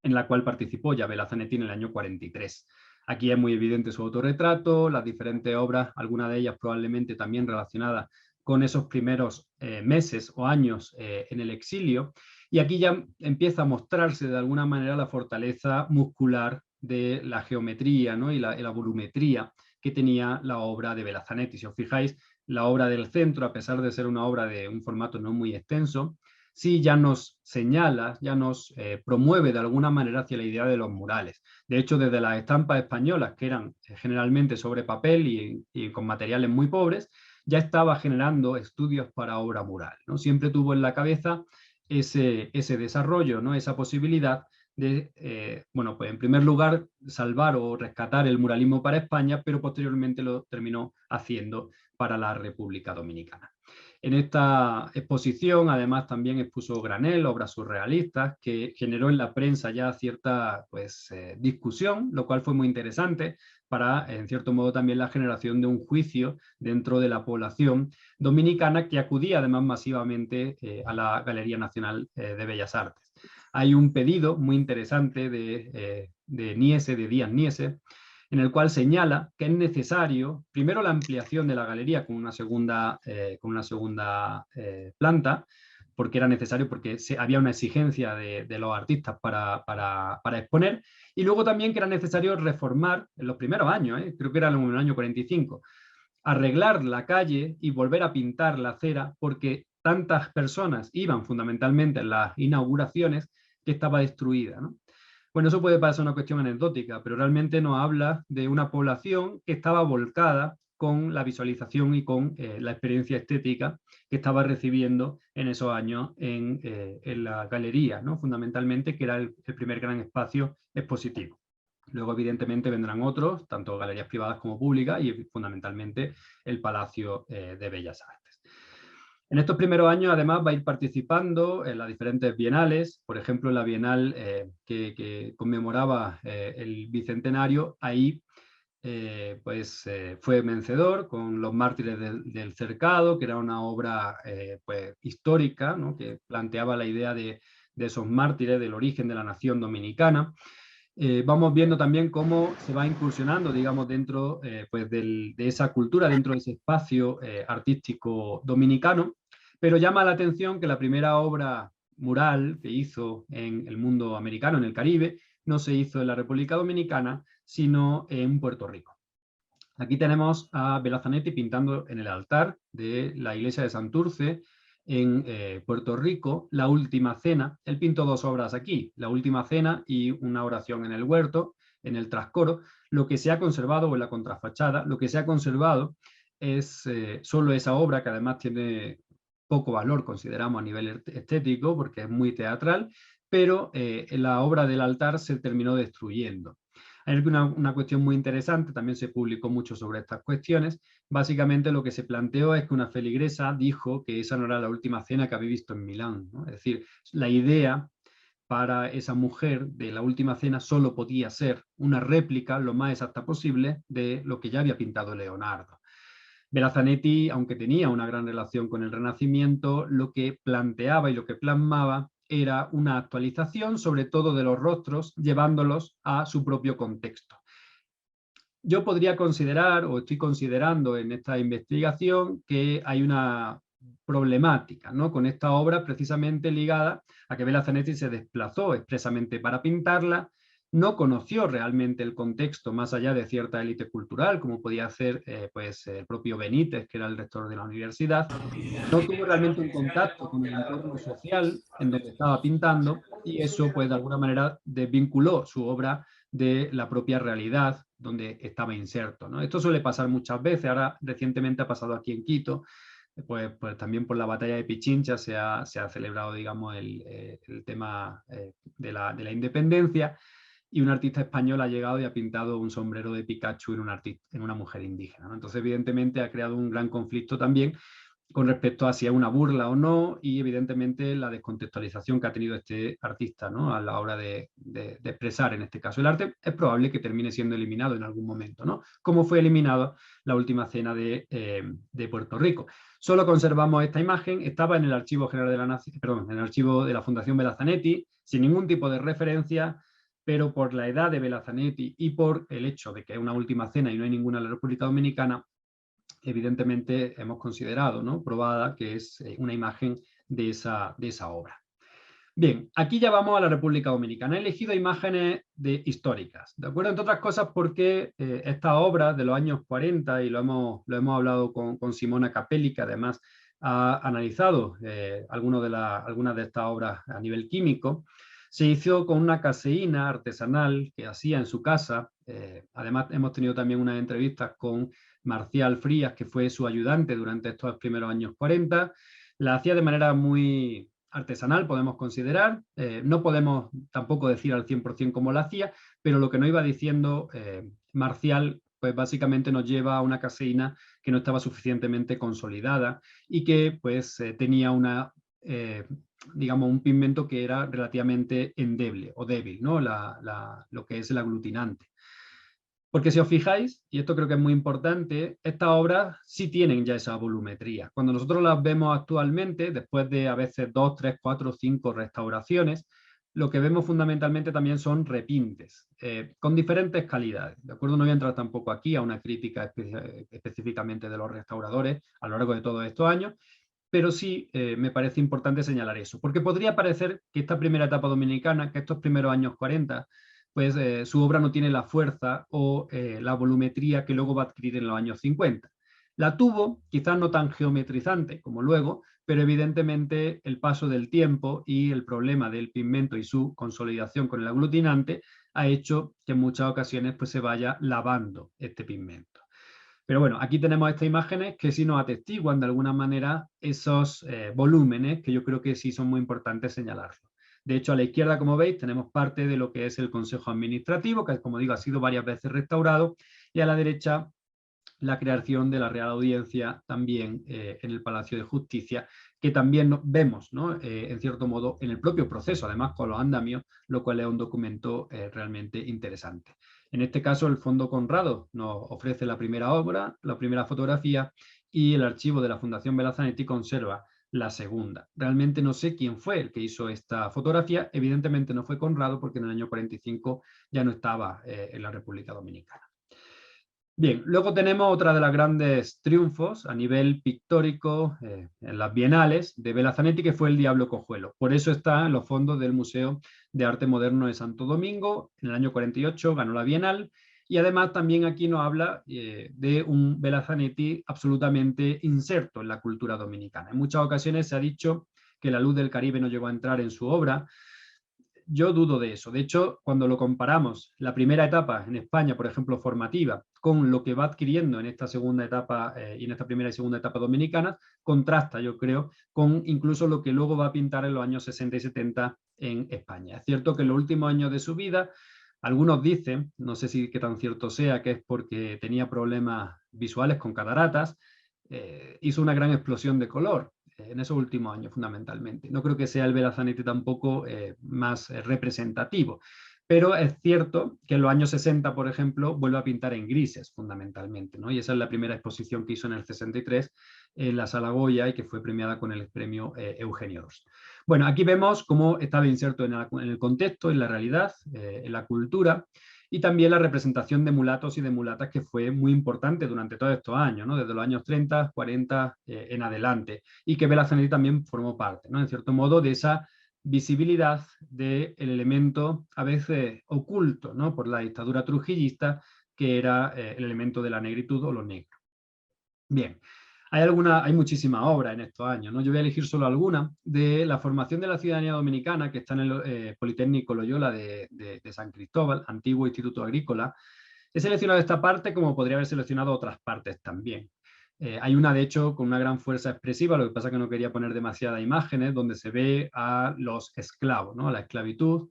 en la cual participó Yabela Zanetti en el año 43. Aquí es muy evidente su autorretrato, las diferentes obras, algunas de ellas probablemente también relacionadas con esos primeros meses o años en el exilio. Y aquí ya empieza a mostrarse de alguna manera la fortaleza muscular de la geometría, ¿no? y la volumetría que tenía la obra de Zanetti. Si os fijáis, la obra del centro, a pesar de ser una obra de un formato no muy extenso, sí ya nos señala, ya nos promueve de alguna manera hacia la idea de los murales. De hecho, desde las estampas españolas, que eran generalmente sobre papel y con materiales muy pobres, ya estaba generando estudios para obra mural, ¿no? Siempre tuvo en la cabeza ese desarrollo, ¿no? Esa posibilidad de, bueno, pues en primer lugar, salvar o rescatar el muralismo para España, pero posteriormente lo terminó haciendo para la República Dominicana. En esta exposición, además, también expuso Granel, obras surrealistas, que generó en la prensa ya cierta discusión, lo cual fue muy interesante para, en cierto modo, también la generación de un juicio dentro de la población dominicana que acudía además masivamente a la Galería Nacional de Bellas Artes. Hay un pedido muy interesante de Díaz Niese, en el cual señala que es necesario, primero, la ampliación de la galería con una segunda planta, porque era necesario, porque había una exigencia de los artistas para exponer, y luego también que era necesario reformar en los primeros años, creo que era en el año 45, arreglar la calle y volver a pintar la acera, porque tantas personas iban fundamentalmente en las inauguraciones que estaba destruida, ¿no? Bueno, eso puede parecer una cuestión anecdótica, pero realmente nos habla de una población que estaba volcada con la visualización y con la experiencia estética que estaba recibiendo en esos años en la galería, ¿no? Fundamentalmente, que era el primer gran espacio expositivo. Luego, evidentemente, vendrán otros, tanto galerías privadas como públicas, y fundamentalmente el Palacio de Bellas Artes. En estos primeros años, además, va a ir participando en las diferentes bienales. Por ejemplo, en la bienal que conmemoraba el bicentenario, ahí fue vencedor con Los mártires del cercado, que era una obra histórica, ¿no? Que planteaba la idea de esos mártires, del origen de la nación dominicana. Vamos viendo también cómo se va incursionando, digamos, dentro de esa cultura, dentro de ese espacio artístico dominicano, pero llama la atención que la primera obra mural que hizo en el mundo americano, en el Caribe, no se hizo en la República Dominicana, sino en Puerto Rico. Aquí tenemos a Zanetti pintando en el altar de la iglesia de Santurce, en Puerto Rico, La Última Cena. Él pintó 2 obras aquí, La Última Cena y una oración en el huerto, en el trascoro. Lo que se ha conservado, o en la contrafachada, lo que se ha conservado es solo esa obra, que además tiene poco valor, consideramos, a nivel estético, porque es muy teatral, pero la obra del altar se terminó destruyendo. Hay una cuestión muy interesante, también se publicó mucho sobre estas cuestiones. Básicamente lo que se planteó es que una feligresa dijo que esa no era la última cena que había visto en Milán, ¿no? Es decir, la idea para esa mujer de la última cena solo podía ser una réplica lo más exacta posible de lo que ya había pintado Leonardo. Belazanetti, aunque tenía una gran relación con el Renacimiento, lo que planteaba y lo que plasmaba era una actualización, sobre todo de los rostros, llevándolos a su propio contexto. Yo podría considerar, o estoy considerando en esta investigación, que hay una problemática, ¿no?, con esta obra, precisamente ligada a que Belazanetti se desplazó expresamente para pintarla, no conoció realmente el contexto más allá de cierta élite cultural, como podía hacer pues, el propio Benítez, que era el rector de la universidad. No tuvo realmente un contacto con el entorno social en donde estaba pintando, y eso, pues, de alguna manera desvinculó su obra de la propia realidad donde estaba inserto, ¿no? Esto suele pasar muchas veces. Ahora recientemente ha pasado aquí en Quito, pues también por la batalla de Pichincha se ha celebrado, digamos, el tema de la independencia, y un artista español ha llegado y ha pintado un sombrero de Pikachu en una mujer indígena, ¿no? Entonces, evidentemente, ha creado un gran conflicto también con respecto a si es una burla o no, y evidentemente la descontextualización que ha tenido este artista, ¿no?, a la hora de expresar, en este caso, el arte. Es probable que termine siendo eliminado en algún momento, ¿no?, como fue eliminado La Última Cena de Puerto Rico. Solo conservamos esta imagen. Estaba en el Archivo General de la Nación, perdón, en el archivo de la Fundación Belazanetti, sin ningún tipo de referencia, pero por la edad de Belazanetti y por el hecho de que es una última cena y no hay ninguna en la República Dominicana, evidentemente hemos considerado, ¿no?, probada, que es una imagen de esa obra. Bien, aquí ya vamos a la República Dominicana. He elegido imágenes históricas, ¿de acuerdo? Entre otras cosas porque esta obra de los años 40, y lo hemos hablado con Simona Capelli, que además ha analizado algunas de estas obras a nivel químico, se hizo con una caseína artesanal que hacía en su casa. Además, hemos tenido también unas entrevistas con Marcial Frías, que fue su ayudante durante estos primeros años 40. La hacía de manera muy artesanal, podemos considerar. No podemos tampoco decir al 100% cómo la hacía, pero lo que nos iba diciendo Marcial, pues básicamente nos lleva a una caseína que no estaba suficientemente consolidada y que pues tenía digamos, un pigmento que era relativamente endeble o débil, ¿no?, lo que es el aglutinante. Porque si os fijáis, y esto creo que es muy importante, estas obras sí tienen ya esa volumetría. Cuando nosotros las vemos actualmente, después de a veces 2, 3, 4, 5 restauraciones, lo que vemos fundamentalmente también son repintes, con diferentes calidades, ¿de acuerdo? No voy a entrar tampoco aquí a una crítica específicamente de los restauradores a lo largo de todos estos años, pero sí me parece importante señalar eso, porque podría parecer que esta primera etapa dominicana, que estos primeros años 40, pues su obra no tiene la fuerza o la volumetría que luego va a adquirir en los años 50. La tuvo, quizás no tan geometrizante como luego, pero evidentemente el paso del tiempo y el problema del pigmento y su consolidación con el aglutinante ha hecho que en muchas ocasiones pues, se vaya lavando este pigmento. Pero bueno, aquí tenemos estas imágenes que sí nos atestiguan de alguna manera esos volúmenes, que yo creo que sí son muy importantes señalarlos. De hecho, a la izquierda, como veis, tenemos parte de lo que es el Consejo Administrativo, que, como digo, ha sido varias veces restaurado, y a la derecha la creación de la Real Audiencia también en el Palacio de Justicia, que también vemos, ¿no?, en cierto modo, en el propio proceso, además con los andamios, lo cual es un documento realmente interesante. En este caso, el Fondo Conrado nos ofrece la primera obra, la primera fotografía, y el archivo de la Fundación Belazanetti conserva la segunda. Realmente no sé quién fue el que hizo esta fotografía. Evidentemente no fue Conrado, porque en el año 45 ya no estaba en la República Dominicana. Bien, luego tenemos otra de las grandes triunfos a nivel pictórico en las bienales de Belazanetti, que fue El Diablo Cojuelo. Por eso está en los fondos del Museo de Arte Moderno de Santo Domingo. En el año 48 ganó la Bienal, Y además también aquí nos habla de un Bela Zanetti absolutamente inserto en la cultura dominicana. En muchas ocasiones se ha dicho que La luz del Caribe no llegó a entrar en su obra. Yo dudo de eso. De hecho, cuando lo comparamos, la primera etapa en España, por ejemplo, formativa, con lo que va adquiriendo en esta segunda etapa y en esta primera y segunda etapa dominicana, contrasta, yo creo, con incluso lo que luego va a pintar en los años 60 y 70 en España. Es cierto que en los últimos años de su vida, algunos dicen, no sé si qué tan cierto sea, que es porque tenía problemas visuales con cataratas, hizo una gran explosión de color en esos últimos años fundamentalmente. No creo que sea el Bela Zanetti tampoco más representativo, pero es cierto que en los años 60, por ejemplo, vuelve a pintar en grises fundamentalmente, ¿no? Y esa es la primera exposición que hizo en el 63 en la Sala Goya y que fue premiada con el premio Eugenio d'Ors. Bueno, aquí vemos cómo estaba inserto en el contexto, en la realidad, en la cultura, y también la representación de mulatos y de mulatas, que fue muy importante durante todos estos años, ¿no? Desde los años 30, 40 en adelante, y que Bela Zanetti también formó parte, ¿no? En cierto modo, de esa visibilidad del elemento a veces oculto, ¿no? Por la dictadura trujillista, que era el elemento de la negritud o lo negro. Bien, hay muchísimas obras en estos años, ¿no? Yo voy a elegir solo alguna de la formación de la ciudadanía dominicana, que está en el Politécnico Loyola de San Cristóbal, antiguo Instituto Agrícola. He seleccionado esta parte como podría haber seleccionado otras partes también. Hay una, de hecho, con una gran fuerza expresiva, lo que pasa es que no quería poner demasiadas imágenes, donde se ve a los esclavos, ¿no? La esclavitud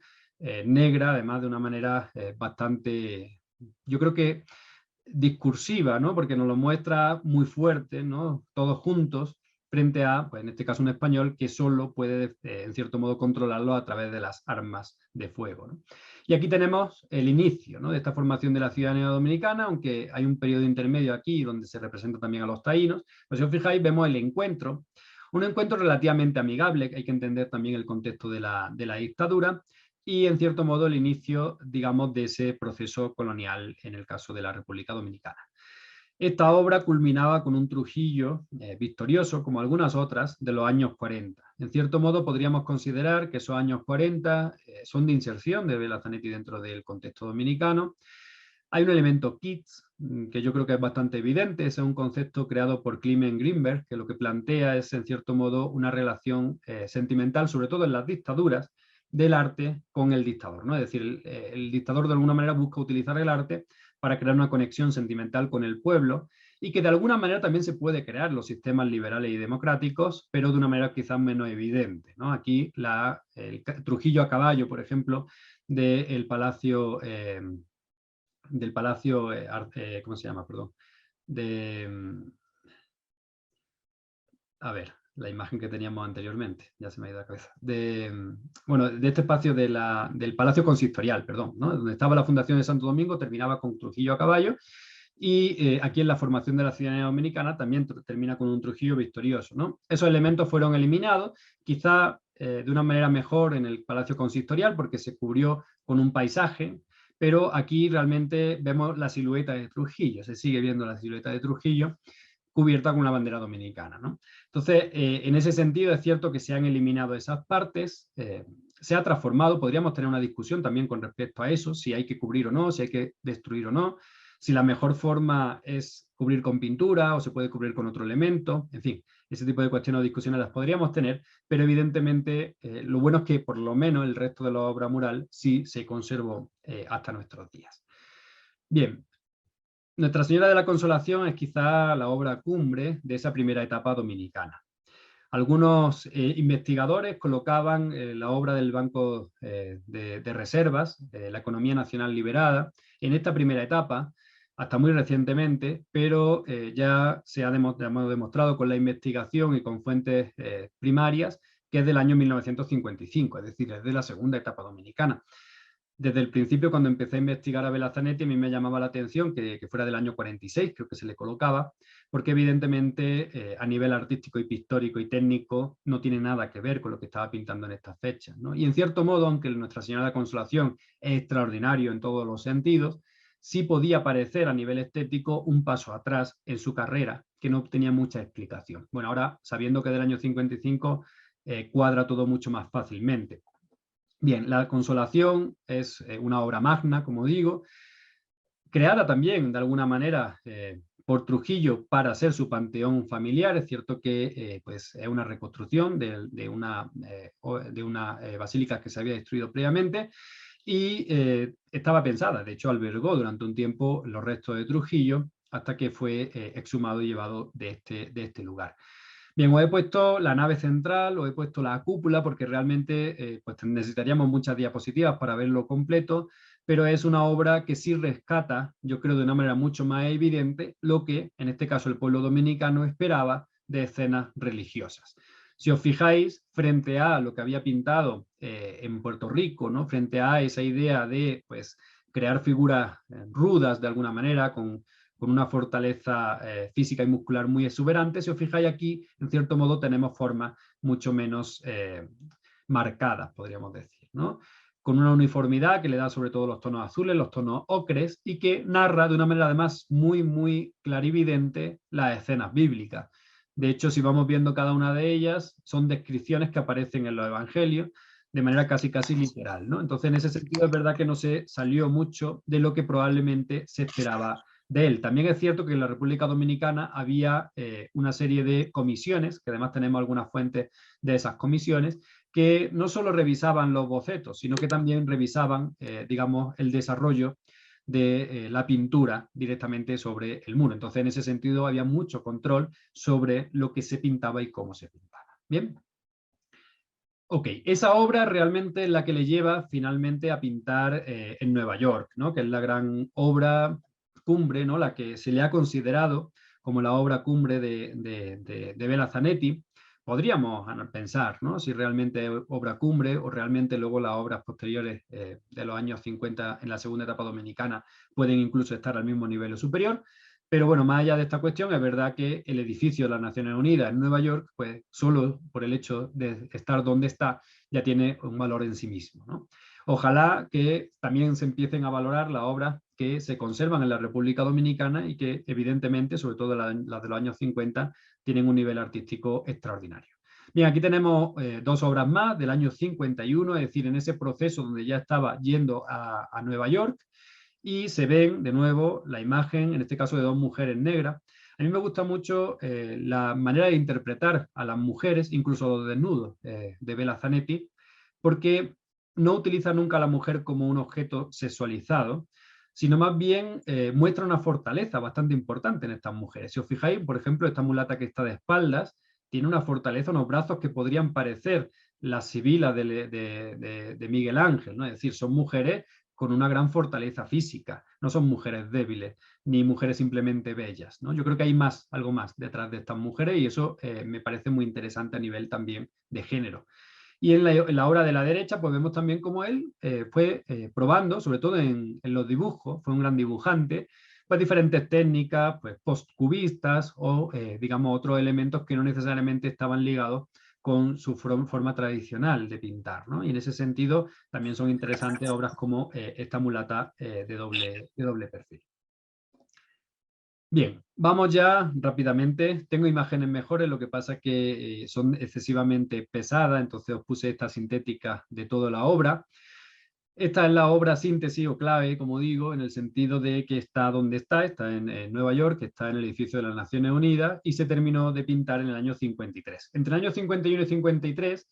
negra, además de una manera bastante, yo creo que discursiva, ¿no? Porque nos lo muestra muy fuerte, ¿no? Todos juntos, frente a, pues en este caso un español, que solo puede, en cierto modo, controlarlo a través de las armas de fuego, ¿no? Y aquí tenemos el inicio, ¿no? De esta formación de la ciudadanía dominicana, aunque hay un periodo intermedio aquí donde se representa también a los taínos. Pues si os fijáis, vemos el encuentro, un encuentro relativamente amigable, hay que entender también el contexto de la dictadura, y en cierto modo el inicio, digamos, de ese proceso colonial en el caso de la República Dominicana. Esta obra culminaba con un Trujillo victorioso, como algunas otras, de los años 40. En cierto modo podríamos considerar que esos años 40 son de inserción de Bela Zanetti dentro del contexto dominicano. Hay un elemento kitsch que yo creo que es bastante evidente, es un concepto creado por Clement Greenberg, que lo que plantea es, en cierto modo, una relación sentimental, sobre todo en las dictaduras, del arte con el dictador, ¿no? Es decir, el dictador de alguna manera busca utilizar el arte para crear una conexión sentimental con el pueblo, y que de alguna manera también se puede crear los sistemas liberales y democráticos, pero de una manera quizás menos evidente, ¿no? Aquí el Trujillo a caballo, por ejemplo, del Palacio, ¿cómo se llama? Perdón. A ver, la imagen que teníamos anteriormente, ya se me ha ido la cabeza. Bueno, de este espacio del Palacio Consistorial, perdón, ¿no? Donde estaba la Fundación de Santo Domingo, terminaba con Trujillo a caballo, y aquí en la formación de la ciudadanía dominicana también termina con un Trujillo victorioso, ¿no? Esos elementos fueron eliminados, quizá de una manera mejor en el Palacio Consistorial, porque se cubrió con un paisaje, pero aquí realmente vemos la silueta de Trujillo, se sigue viendo la silueta de Trujillo cubierta con una bandera dominicana, ¿no? Entonces, en ese sentido es cierto que se han eliminado esas partes, se ha transformado, podríamos tener una discusión también con respecto a eso, si hay que cubrir o no, si hay que destruir o no, si la mejor forma es cubrir con pintura o se puede cubrir con otro elemento, en fin, ese tipo de cuestiones o discusiones las podríamos tener, pero evidentemente lo bueno es que por lo menos el resto de la obra mural sí se conservó hasta nuestros días. Bien, Nuestra Señora de la Consolación es quizá la obra cumbre de esa primera etapa dominicana. Algunos investigadores colocaban la obra del Banco de Reservas, la economía nacional liberada, en esta primera etapa, hasta muy recientemente, pero ya se ha demostrado con la investigación y con fuentes primarias que es del año 1955, es decir, es de la segunda etapa dominicana. Desde el principio, cuando empecé a investigar a Bela Zanetti, a mí me llamaba la atención que fuera del año 46, creo que se le colocaba, porque evidentemente a nivel artístico y pictórico y técnico no tiene nada que ver con lo que estaba pintando en estas fechas, ¿no? Y en cierto modo, aunque Nuestra Señora de la Consolación es extraordinario en todos los sentidos, sí podía parecer a nivel estético un paso atrás en su carrera, que no tenía mucha explicación. Bueno, ahora, sabiendo que del año 55, cuadra todo mucho más fácilmente. Bien, La Consolación es una obra magna, como digo, creada también de alguna manera por Trujillo para hacer su panteón familiar. Es cierto que pues es una reconstrucción de una basílica que se había destruido previamente y estaba pensada, de hecho albergó durante un tiempo los restos de Trujillo hasta que fue exhumado y llevado de este lugar. Bien, os he puesto la nave central, os he puesto la cúpula porque realmente pues necesitaríamos muchas diapositivas para verlo completo, pero es una obra que sí rescata, yo creo de una manera mucho más evidente, lo que en este caso el pueblo dominicano esperaba de escenas religiosas. Si os fijáis, frente a lo que había pintado en Puerto Rico, ¿no? Frente a esa idea de pues, crear figuras rudas de alguna manera, con una fortaleza física y muscular muy exuberante, si os fijáis aquí, en cierto modo tenemos formas mucho menos marcadas, podríamos decir, ¿no? Con una uniformidad que le da sobre todo los tonos azules, los tonos ocres, y que narra de una manera además muy clarividente las escenas bíblicas. De hecho, si vamos viendo cada una de ellas, son descripciones que aparecen en los evangelios de manera casi literal, ¿no? Entonces, en ese sentido, es verdad que no se salió mucho de lo que probablemente se esperaba de él. También es cierto que en la República Dominicana había una serie de comisiones, que además tenemos algunas fuentes de esas comisiones, que no solo revisaban los bocetos, sino que también revisaban, digamos, el desarrollo de la pintura directamente sobre el muro. Entonces, en ese sentido, había mucho control sobre lo que se pintaba y cómo se pintaba. ¿Bien? Ok, esa obra realmente es la que le lleva finalmente a pintar en Nueva York, ¿no? Que es la gran obra cumbre, ¿no? La que se le ha considerado como la obra cumbre de Bela Zanetti. Podríamos pensar, ¿no? Si realmente es obra cumbre o realmente luego las obras posteriores de los años 50 en la segunda etapa dominicana pueden incluso estar al mismo nivel o superior. Pero bueno, más allá de esta cuestión, es verdad que el edificio de las Naciones Unidas en Nueva York, pues solo por el hecho de estar donde está, ya tiene un valor en sí mismo, ¿no? Ojalá que también se empiecen a valorar las obras que se conservan en la República Dominicana y que evidentemente, sobre todo las de los años 50, tienen un nivel artístico extraordinario. Bien, aquí tenemos dos obras más del año 51, es decir, en ese proceso donde ya estaba yendo a Nueva York, y se ven de nuevo la imagen, en este caso de dos mujeres negras. A mí me gusta mucho la manera de interpretar a las mujeres, incluso los desnudos de Bela Zanetti, porque no utiliza nunca a la mujer como un objeto sexualizado, sino más bien muestra una fortaleza bastante importante en estas mujeres. Si os fijáis, por ejemplo, esta mulata que está de espaldas, tiene una fortaleza, unos brazos que podrían parecer las sibilas de Miguel Ángel, ¿no? Es decir, son mujeres con una gran fortaleza física, no son mujeres débiles, ni mujeres simplemente bellas, ¿no? Yo creo que hay más, algo más detrás de estas mujeres y eso me parece muy interesante a nivel también de género. Y en la obra de la derecha pues vemos también cómo él fue probando, sobre todo en los dibujos, fue un gran dibujante, pues diferentes técnicas, pues postcubistas o digamos otros elementos que no necesariamente estaban ligados con su forma tradicional de pintar, ¿no? Y en ese sentido también son interesantes obras como esta mulata de doble perfil. Bien, vamos ya rápidamente. Tengo imágenes mejores, lo que pasa es que son excesivamente pesadas, entonces os puse esta sintética de toda la obra. Esta es la obra síntesis o clave, como digo, en el sentido de que está donde está en Nueva York, está en el edificio de las Naciones Unidas y se terminó de pintar en el año 53. Entre el año 51 y 53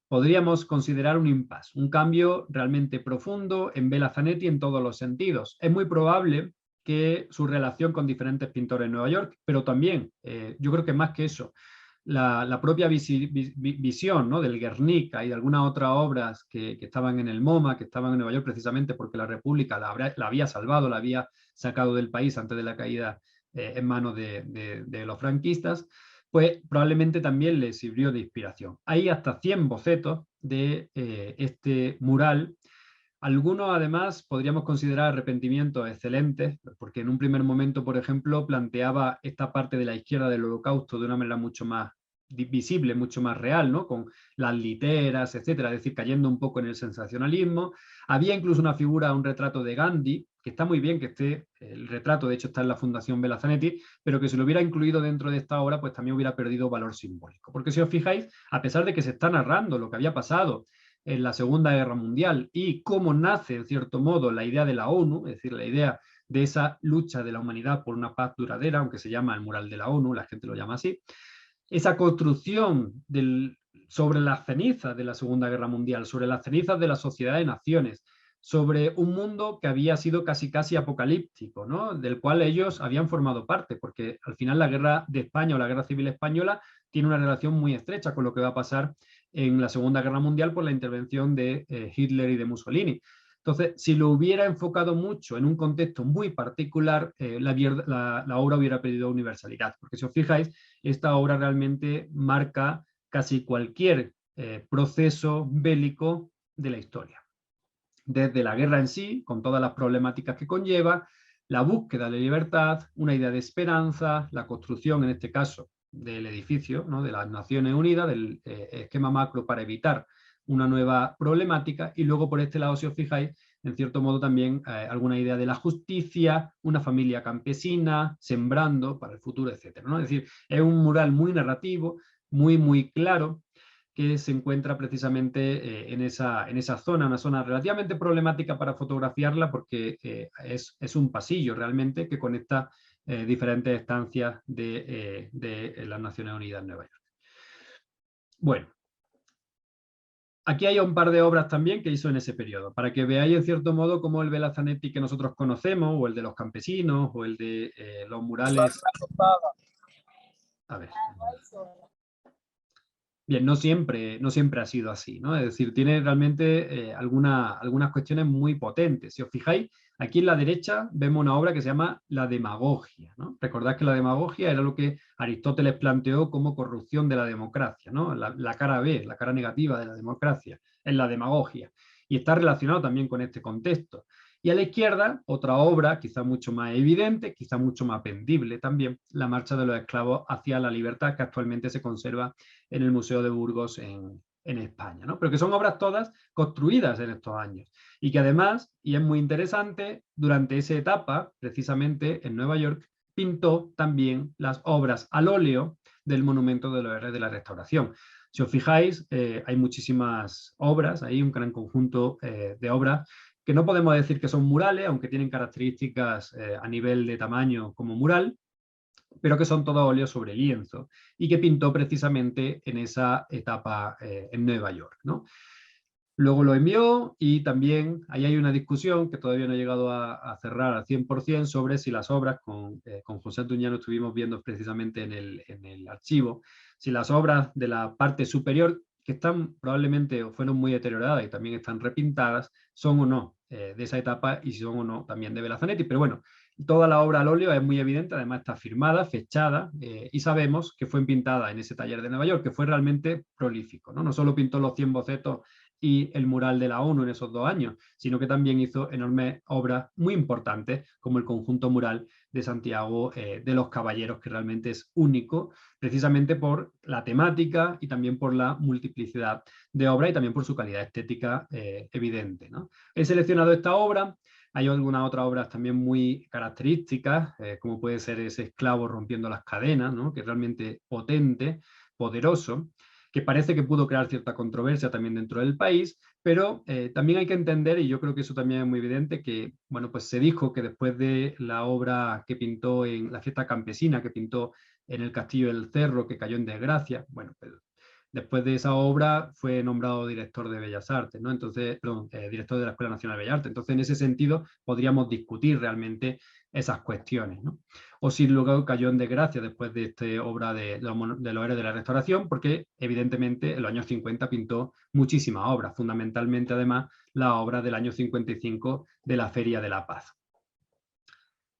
podríamos considerar un impasse, un cambio realmente profundo en Bela Zanetti en todos los sentidos. Es muy probable que su relación con diferentes pintores en Nueva York, pero también, yo creo que más que eso, la propia visión, ¿no? Del Guernica y de algunas otras obras que estaban en el MoMA, que estaban en Nueva York precisamente porque la República la había salvado, la había sacado del país antes de la caída en manos de los franquistas, pues probablemente también les sirvió de inspiración. Hay hasta 100 bocetos de este mural. Algunos, además, podríamos considerar arrepentimientos excelentes, porque en un primer momento, por ejemplo, planteaba esta parte de la izquierda del Holocausto de una manera mucho más visible, mucho más real, ¿no? Con las literas, etcétera, es decir, cayendo un poco en el sensacionalismo. Había incluso una figura, un retrato de Gandhi, que está muy bien que esté, el retrato de hecho está en la Fundación Bela Zanetti, pero que si lo hubiera incluido dentro de esta obra, pues también hubiera perdido valor simbólico. Porque si os fijáis, a pesar de que se está narrando lo que había pasado en la Segunda Guerra Mundial y cómo nace, en cierto modo, la idea de la ONU, es decir, la idea de esa lucha de la humanidad por una paz duradera, aunque se llama el mural de la ONU, la gente lo llama así, esa construcción sobre las cenizas de la Segunda Guerra Mundial, sobre las cenizas de la Sociedad de Naciones, sobre un mundo que había sido casi apocalíptico, ¿no? Del cual ellos habían formado parte, porque al final la guerra de España o la guerra civil española tiene una relación muy estrecha con lo que va a pasar en la Segunda Guerra Mundial por la intervención de Hitler y de Mussolini. Entonces, si lo hubiera enfocado mucho en un contexto muy particular, la obra hubiera perdido universalidad, porque si os fijáis, esta obra realmente marca casi cualquier proceso bélico de la historia. Desde la guerra en sí, con todas las problemáticas que conlleva, la búsqueda de libertad, una idea de esperanza, la construcción, en este caso, del edificio, ¿no?, de las Naciones Unidas, del esquema macro para evitar una nueva problemática, y luego por este lado, si os fijáis, en cierto modo también alguna idea de la justicia, una familia campesina, sembrando para el futuro, etc., ¿no? Es decir, es un mural muy narrativo, muy claro, que se encuentra precisamente en esa zona, una zona relativamente problemática para fotografiarla porque es un pasillo realmente que conecta diferentes estancias de las Naciones Unidas en Nueva York. Bueno, aquí hay un par de obras también que hizo en ese periodo, para que veáis en cierto modo cómo el Vela Zanetti que nosotros conocemos, o el de los campesinos, o el de los murales... A ver... Bien, no siempre ha sido así, ¿no? Es decir, tiene realmente algunas cuestiones muy potentes. Si os fijáis, aquí en la derecha vemos una obra que se llama La demagogia, ¿no? Recordad que la demagogia era lo que Aristóteles planteó como corrupción de la democracia, ¿no? La cara B, la cara negativa de la democracia, es la demagogia. Y está relacionado también con este contexto. Y a la izquierda, otra obra, quizá mucho más evidente, quizá mucho más vendible también, La marcha de los esclavos hacia la libertad, que actualmente se conserva en el Museo de Burgos en España, ¿no? Pero que son obras todas construidas en estos años. Y que además, y es muy interesante, durante esa etapa, precisamente en Nueva York, pintó también las obras al óleo del Monumento de los Héroes de la Restauración. Si os fijáis, hay muchísimas obras, hay un gran conjunto de obras que no podemos decir que son murales, aunque tienen características a nivel de tamaño como mural, pero que son todo óleo sobre lienzo, y que pintó precisamente en esa etapa en Nueva York, ¿no? Luego lo envió y también ahí hay una discusión que todavía no he llegado a cerrar al 100% sobre si las obras, con José Antuñano estuvimos viendo precisamente en el archivo, si las obras de la parte superior, que están probablemente o fueron muy deterioradas y también están repintadas, son o no de esa etapa y si son o no también de Vela Zanetti. Pero bueno, toda la obra al óleo es muy evidente, además está firmada, fechada, y sabemos que fue pintada en ese taller de Nueva York, que fue realmente prolífico, ¿no? No solo pintó los 100 bocetos y el mural de la ONU en esos 2 años, sino que también hizo enormes obras muy importantes, como el conjunto mural de Santiago de los Caballeros, que realmente es único, precisamente por la temática y también por la multiplicidad de obras y también por su calidad estética evidente, ¿no? He seleccionado esta obra. Hay algunas otras obras también muy características, como puede ser ese esclavo rompiendo las cadenas, ¿no?, que es realmente potente, poderoso, que parece que pudo crear cierta controversia también dentro del país, pero también hay que entender, y yo creo que eso también es muy evidente, que bueno, pues se dijo que después de la obra que pintó en la fiesta campesina, que pintó en el Castillo del Cerro, que cayó en desgracia, bueno, pues después de esa obra fue nombrado director de Bellas Artes, ¿no? Entonces, perdón, director de la Escuela Nacional de Bellas Artes. Entonces, en ese sentido, podríamos discutir realmente esas cuestiones, ¿no? O si luego cayó en desgracia después de esta obra de los Héroes de la Restauración, porque evidentemente en los años 50 pintó muchísimas obras, fundamentalmente además la obra del año 55 de la Feria de la Paz.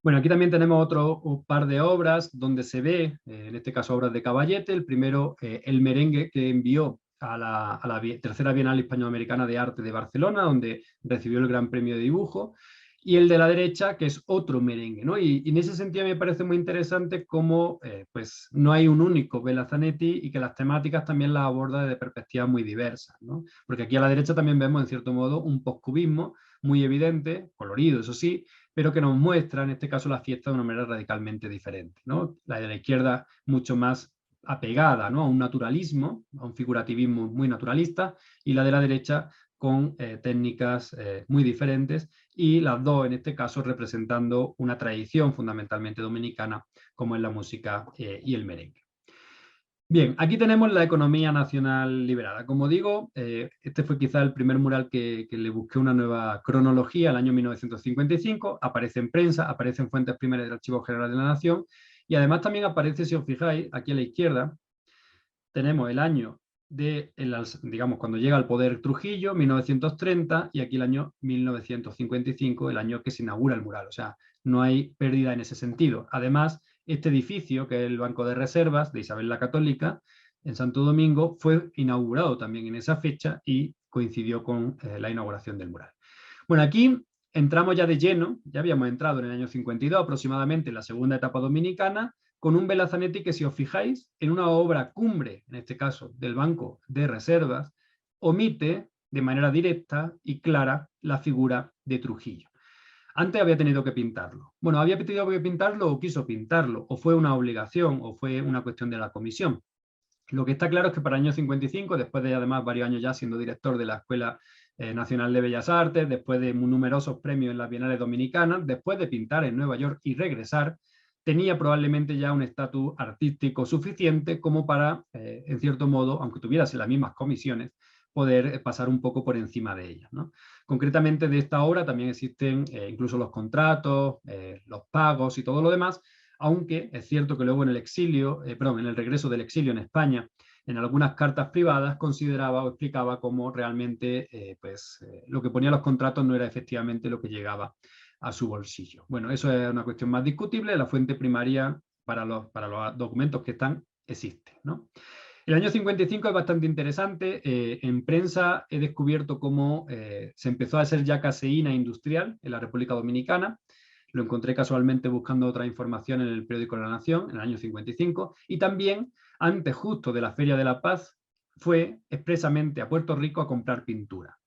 Bueno, aquí también tenemos otro par de obras donde se ve, en este caso obras de Caballete, el primero, el merengue que envió a la tercera Bienal Hispanoamericana de Arte de Barcelona, donde recibió el Gran Premio de Dibujo, y el de la derecha, que es otro merengue, ¿no? Y en ese sentido me parece muy interesante cómo pues no hay un único Vela Zanetti y que las temáticas también las aborda desde perspectivas muy diversas, ¿no? Porque aquí a la derecha también vemos, en cierto modo, un postcubismo muy evidente, colorido, eso sí, pero que nos muestra, en este caso, la fiesta de una manera radicalmente diferente, ¿no? La de la izquierda mucho más apegada, ¿no?, a un naturalismo, a un figurativismo muy naturalista, y la de la derecha con técnicas muy diferentes, y las dos en este caso representando una tradición fundamentalmente dominicana como es la música y el merengue. Bien, aquí tenemos la economía nacional liberada. Como digo, este fue quizá el primer mural que le busqué una nueva cronología, el año 1955, aparece en prensa, aparece en fuentes primeras del Archivo General de la Nación, y además también aparece, si os fijáis, aquí a la izquierda, tenemos el año de, digamos, cuando llega al poder Trujillo, 1930, y aquí el año 1955, el año que se inaugura el mural. O sea, no hay pérdida en ese sentido. Además, este edificio, que es el Banco de Reservas de Isabel la Católica, en Santo Domingo, fue inaugurado también en esa fecha y coincidió con la inauguración del mural. Bueno, aquí entramos ya de lleno, ya habíamos entrado en el año 52 aproximadamente, en la segunda etapa dominicana, con un Velazanetti que, si os fijáis, en una obra cumbre, en este caso del Banco de Reservas, omite de manera directa y clara la figura de Trujillo. Antes había tenido que pintarlo. Bueno, había tenido que pintarlo o quiso pintarlo, o fue una obligación, o fue una cuestión de la comisión. Lo que está claro es que para el año 55, después de además varios años ya siendo director de la Escuela Nacional de Bellas Artes, después de numerosos premios en las Bienales Dominicanas, después de pintar en Nueva York y regresar, tenía probablemente ya un estatus artístico suficiente como para, en cierto modo, aunque tuviese las mismas comisiones, poder pasar un poco por encima de ellas, ¿no? Concretamente de esta obra también existen incluso los contratos, los pagos y todo lo demás, aunque es cierto que luego en el exilio, en el regreso del exilio en España, en algunas cartas privadas consideraba o explicaba cómo realmente lo que ponía los contratos no era efectivamente lo que llegaba a su bolsillo. Bueno, eso es una cuestión más discutible. La fuente primaria para los documentos que están existe, ¿no? El año 55 es bastante interesante. En prensa he descubierto cómo se empezó a hacer ya caseína industrial en la República Dominicana. Lo encontré casualmente buscando otra información en el periódico La Nación, en el año 55, y también, antes justo de la Feria de la Paz, fue expresamente a Puerto Rico a comprar pintura.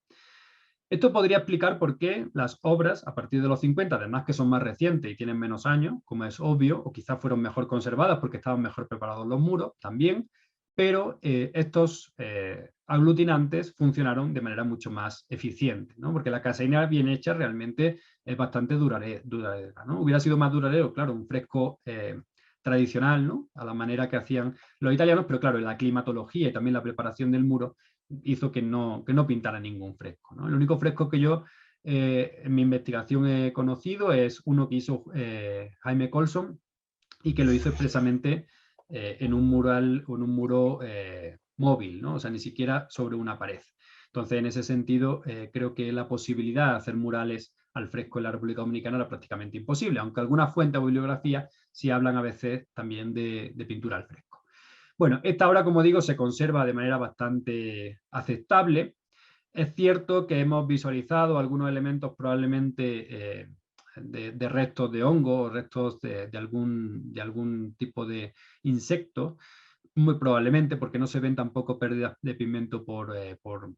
Esto podría explicar por qué las obras, a partir de los 50, además que son más recientes y tienen menos años, como es obvio, o quizás fueron mejor conservadas porque estaban mejor preparados los muros, también, pero estos aglutinantes funcionaron de manera mucho más eficiente, ¿no? Porque la caseína bien hecha realmente es bastante duradera, ¿no? Hubiera sido más duradero, claro, un fresco tradicional, ¿no?, a la manera que hacían los italianos, pero claro, la climatología y también la preparación del muro hizo que no pintara ningún fresco, ¿no? El único fresco que yo en mi investigación he conocido es uno que hizo Jaime Colson, y que lo hizo expresamente en un mural o en un muro móvil, ¿no? O sea, ni siquiera sobre una pared. Entonces, en ese sentido, creo que la posibilidad de hacer murales al fresco en la República Dominicana era prácticamente imposible, aunque algunas fuentes o bibliografías sí hablan a veces también de pintura al fresco. Bueno, esta obra, como digo, se conserva de manera bastante aceptable. Es cierto que hemos visualizado algunos elementos probablemente de restos de hongo o restos de algún tipo de insecto, muy probablemente porque no se ven tampoco pérdidas de pigmento por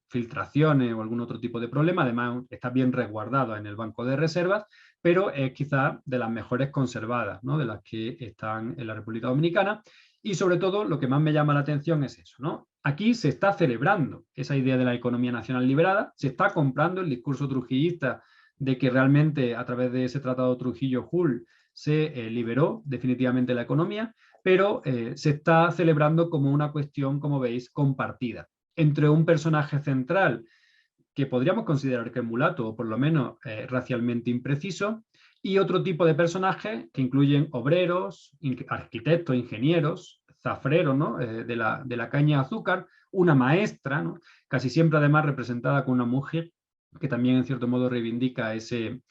filtraciones o algún otro tipo de problema. Además, está bien resguardado en el Banco de Reservas, pero es quizá de las mejores conservadas, ¿no?, de las que están en la República Dominicana. Y sobre todo, lo que más me llama la atención es eso, ¿no? Aquí se está celebrando esa idea de la economía nacional liberada, se está comprando el discurso trujillista de que realmente a través de ese tratado Trujillo-Hull se liberó definitivamente la economía, pero se está celebrando como una cuestión, como veis, compartida entre un personaje central que podríamos considerar que es mulato o por lo menos racialmente impreciso, y otro tipo de personajes que incluyen obreros, arquitectos, ingenieros, zafreros, ¿no?, de la caña de azúcar, una maestra, ¿no?, casi siempre además representada con una mujer, que también en cierto modo reivindica ese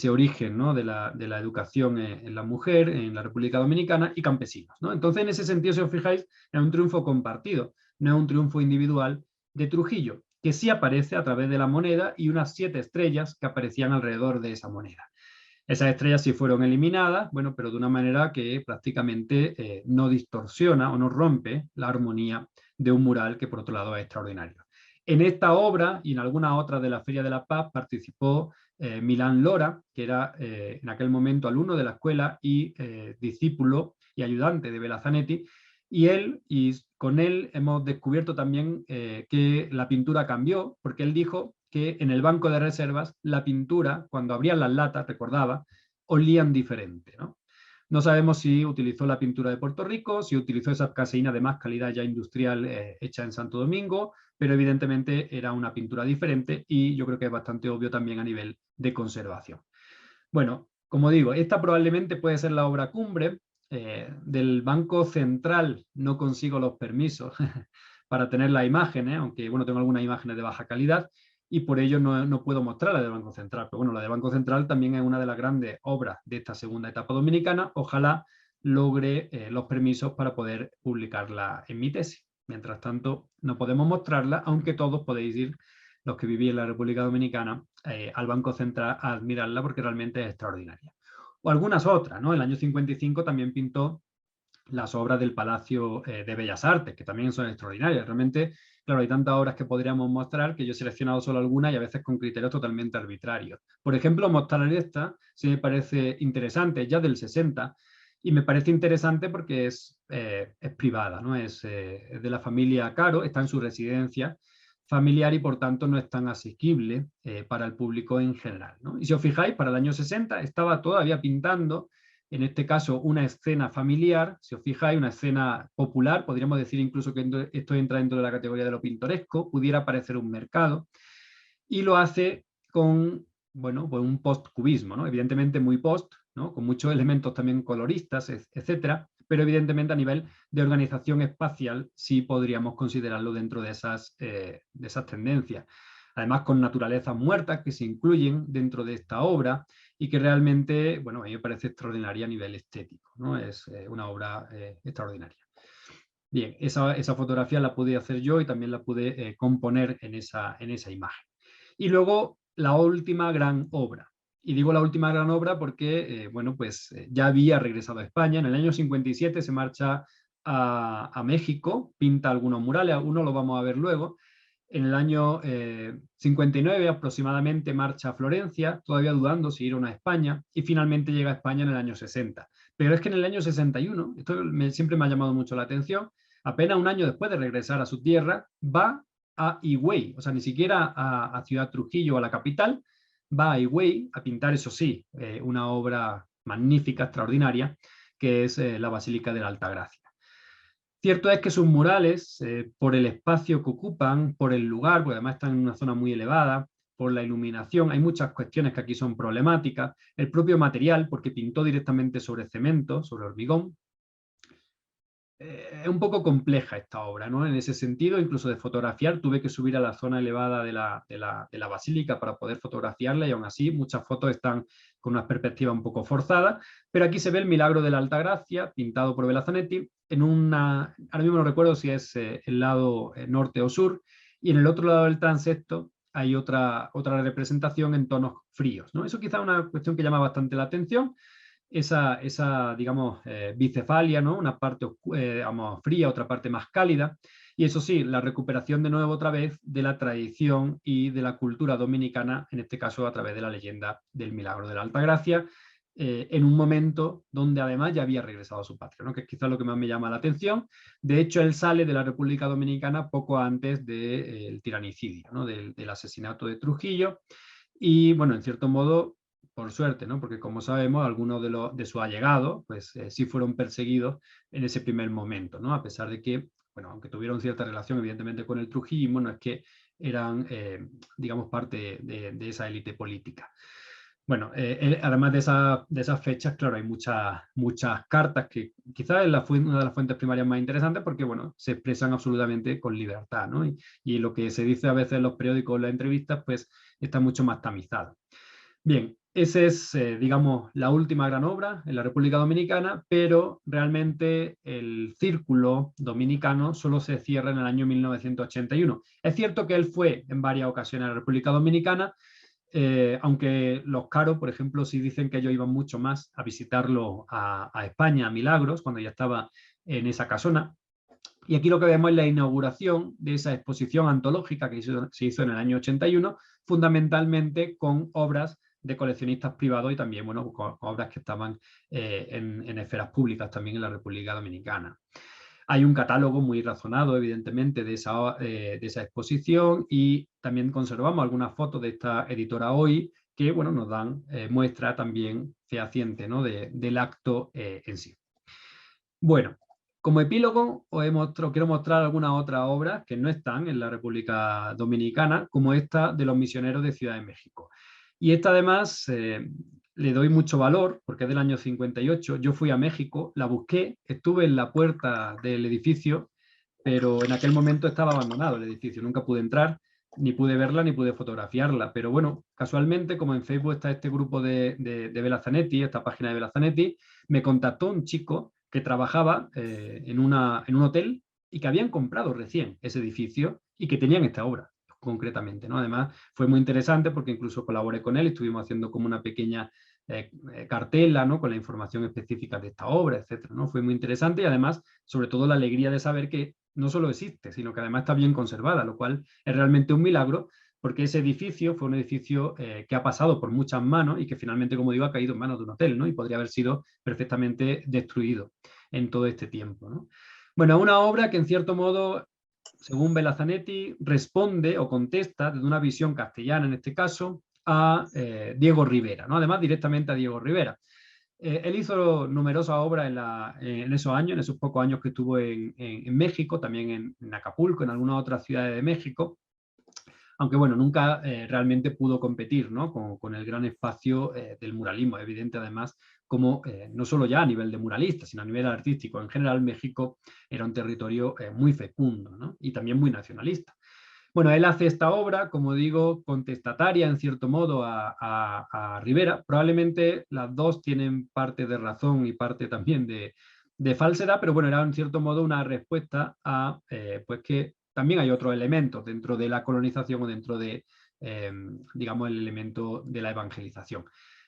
origen, ¿no?, de la educación en la mujer en la República Dominicana, y campesinos, ¿no? Entonces, en ese sentido, si os fijáis, es un triunfo compartido, no es un triunfo individual de Trujillo, que sí aparece a través de la moneda y unas 7 estrellas que aparecían alrededor de esa moneda. Esas estrellas sí fueron eliminadas, bueno, pero de una manera que prácticamente no distorsiona o no rompe la armonía de un mural que por otro lado es extraordinario. En esta obra y en alguna otra de la Feria de la Paz participó Milán Lora, que era en aquel momento alumno de la escuela y discípulo y ayudante de Velazanetti, y con él hemos descubierto también que la pintura cambió, porque él dijo que en el banco de reservas la pintura, cuando abrían las latas, recordaba, olían diferente, ¿no? No sabemos si utilizó la pintura de Puerto Rico, si utilizó esa caseína de más calidad ya industrial hecha en Santo Domingo, pero evidentemente era una pintura diferente y yo creo que es bastante obvio también a nivel de conservación. Bueno, como digo, esta probablemente puede ser la obra cumbre. Del Banco Central no consigo los permisos para tener las imágenes, aunque bueno, tengo algunas imágenes de baja calidad y por ello no puedo mostrar la del Banco Central. Pero bueno, la del Banco Central también es una de las grandes obras de esta segunda etapa dominicana. Ojalá logre los permisos para poder publicarla en mi tesis. Mientras tanto, no podemos mostrarla, aunque todos podéis ir, los que vivís en la República Dominicana, al Banco Central a admirarla porque realmente es extraordinaria. O algunas otras, ¿no? En el año 55 también pintó las obras del Palacio de Bellas Artes, que también son extraordinarias. Realmente, claro, hay tantas obras que podríamos mostrar que yo he seleccionado solo algunas y a veces con criterios totalmente arbitrarios. Por ejemplo, mostrar esta sí me parece interesante, ya del 60, y me parece interesante porque es privada, ¿no? Es de la familia Caro, está en su residencia familiar y por tanto no es tan asequible para el público en general, ¿no? Y si os fijáis, para el año 60 estaba todavía pintando, en este caso, una escena familiar, si os fijáis, una escena popular, podríamos decir incluso que esto entra dentro de la categoría de lo pintoresco, pudiera parecer un mercado, y lo hace con, bueno, pues un post-cubismo, ¿no? Evidentemente muy post, ¿no? Con muchos elementos también coloristas, etcétera, pero evidentemente a nivel de organización espacial sí podríamos considerarlo dentro de esas tendencias. Además con naturalezas muertas que se incluyen dentro de esta obra y que realmente, bueno, a mí me parece extraordinaria a nivel estético, ¿no? Es una obra extraordinaria. Bien, esa fotografía la pude hacer yo y también la pude componer en esa imagen. Y luego la última gran obra. Y digo la última gran obra porque, bueno, pues ya había regresado a España. En el año 57 se marcha a México, pinta algunos murales, uno lo vamos a ver luego. En el año 59 aproximadamente marcha a Florencia, todavía dudando si ir o no a España, y finalmente llega a España en el año 60. Pero es que en el año 61, esto siempre me ha llamado mucho la atención, apenas un año después de regresar a su tierra, va a Higüey, o sea, ni siquiera a Ciudad Trujillo, a la capital, va a Higüey a pintar, eso sí, una obra magnífica, extraordinaria, que es la Basílica de la Altagracia. Cierto es que sus murales, por el espacio que ocupan, por el lugar, porque además están en una zona muy elevada, por la iluminación, hay muchas cuestiones que aquí son problemáticas, el propio material, porque pintó directamente sobre cemento, sobre hormigón. Es un poco compleja esta obra, ¿no? En ese sentido, incluso de fotografiar, tuve que subir a la zona elevada de la basílica para poder fotografiarla y aún así muchas fotos están con una perspectiva un poco forzada, pero aquí se ve el Milagro de la Altagracia, pintado por Belazanetti, ahora mismo no recuerdo si es el lado norte o sur, y en el otro lado del transepto hay otra representación en tonos fríos, ¿no? Eso quizá es una cuestión que llama bastante la atención, esa digamos, bicefalia, ¿no? Una parte digamos, fría, otra parte más cálida. Y eso sí, la recuperación de nuevo otra vez de la tradición y de la cultura dominicana, en este caso a través de la leyenda del Milagro de la Altagracia, en un momento donde además ya había regresado a su patria, ¿no? Que es quizás lo que más me llama la atención. De hecho, él sale de la República Dominicana poco antes del tiranicidio, ¿no? Del asesinato de Trujillo. Y bueno, en cierto modo, por suerte, ¿no? Porque como sabemos, algunos de sus allegados, pues sí fueron perseguidos en ese primer momento, ¿no? A pesar de que, bueno, aunque tuvieron cierta relación evidentemente con el trujillismo, no es que eran, digamos, parte de esa élite política. Bueno, además de esas fechas, claro, hay muchas cartas que quizás es una de las fuentes primarias más interesantes porque, bueno, se expresan absolutamente con libertad, ¿no? Y lo que se dice a veces en los periódicos o en las entrevistas, pues está mucho más tamizado. Bien, esa es, digamos, la última gran obra en la República Dominicana, pero realmente el círculo dominicano solo se cierra en el año 1981. Es cierto que él fue en varias ocasiones a la República Dominicana, aunque los Caro, por ejemplo, sí dicen que ellos iban mucho más a visitarlo a España, a Milagros, cuando ya estaba en esa casona. Y aquí lo que vemos es la inauguración de esa exposición antológica que se hizo en el año 81, fundamentalmente con obras de coleccionistas privados y también, bueno, con obras que estaban en esferas públicas también en la República Dominicana. Hay un catálogo muy razonado, evidentemente, de esa exposición, y también conservamos algunas fotos de esta editora hoy que, bueno, nos dan muestra también fehaciente, ¿no?, del acto en sí. Bueno, como epílogo quiero mostrar algunas otras obras que no están en la República Dominicana, como esta de los misioneros de Ciudad de México. Y esta, además, le doy mucho valor porque es del año 58. Yo fui a México, la busqué, estuve en la puerta del edificio, pero en aquel momento estaba abandonado el edificio, nunca pude entrar, ni pude verla, ni pude fotografiarla. Pero bueno, casualmente, como en Facebook está este grupo de Bella Zanetti, esta página de Bella Zanetti, me contactó un chico que trabajaba en un hotel y que habían comprado recién ese edificio y que tenían esta obra concretamente, ¿no? Además, fue muy interesante porque incluso colaboré con él, estuvimos haciendo como una pequeña cartela, ¿no?, con la información específica de esta obra, etcétera, ¿no? Fue muy interesante, y además, sobre todo, la alegría de saber que no solo existe, sino que además está bien conservada, lo cual es realmente un milagro, porque ese edificio fue un edificio que ha pasado por muchas manos y que finalmente, como digo, ha caído en manos de un hotel, ¿no?, y podría haber sido perfectamente destruido en todo este tiempo, ¿no? Bueno, una obra que, en cierto modo, según Bella Zanetti, responde o contesta desde una visión castellana, en este caso, a Diego Rivera, ¿no? Además, directamente a Diego Rivera. Él hizo numerosas obras en esos años, en esos pocos años que estuvo en México, también en Acapulco, en algunas otras ciudades de México, aunque bueno, nunca realmente pudo competir, ¿no?, con el gran espacio del muralismo. Es evidente, además, como no solo ya a nivel de muralista, sino a nivel artístico en general, México era un territorio muy fecundo, ¿no?, y también muy nacionalista. Bueno, él hace esta obra, como digo, contestataria en cierto modo a Rivera. Probablemente las dos tienen parte de razón y parte también de falsedad, pero bueno, era en cierto modo una respuesta a pues que también hay otros elementos dentro de la colonización o dentro de, digamos, el elemento de la evangelización.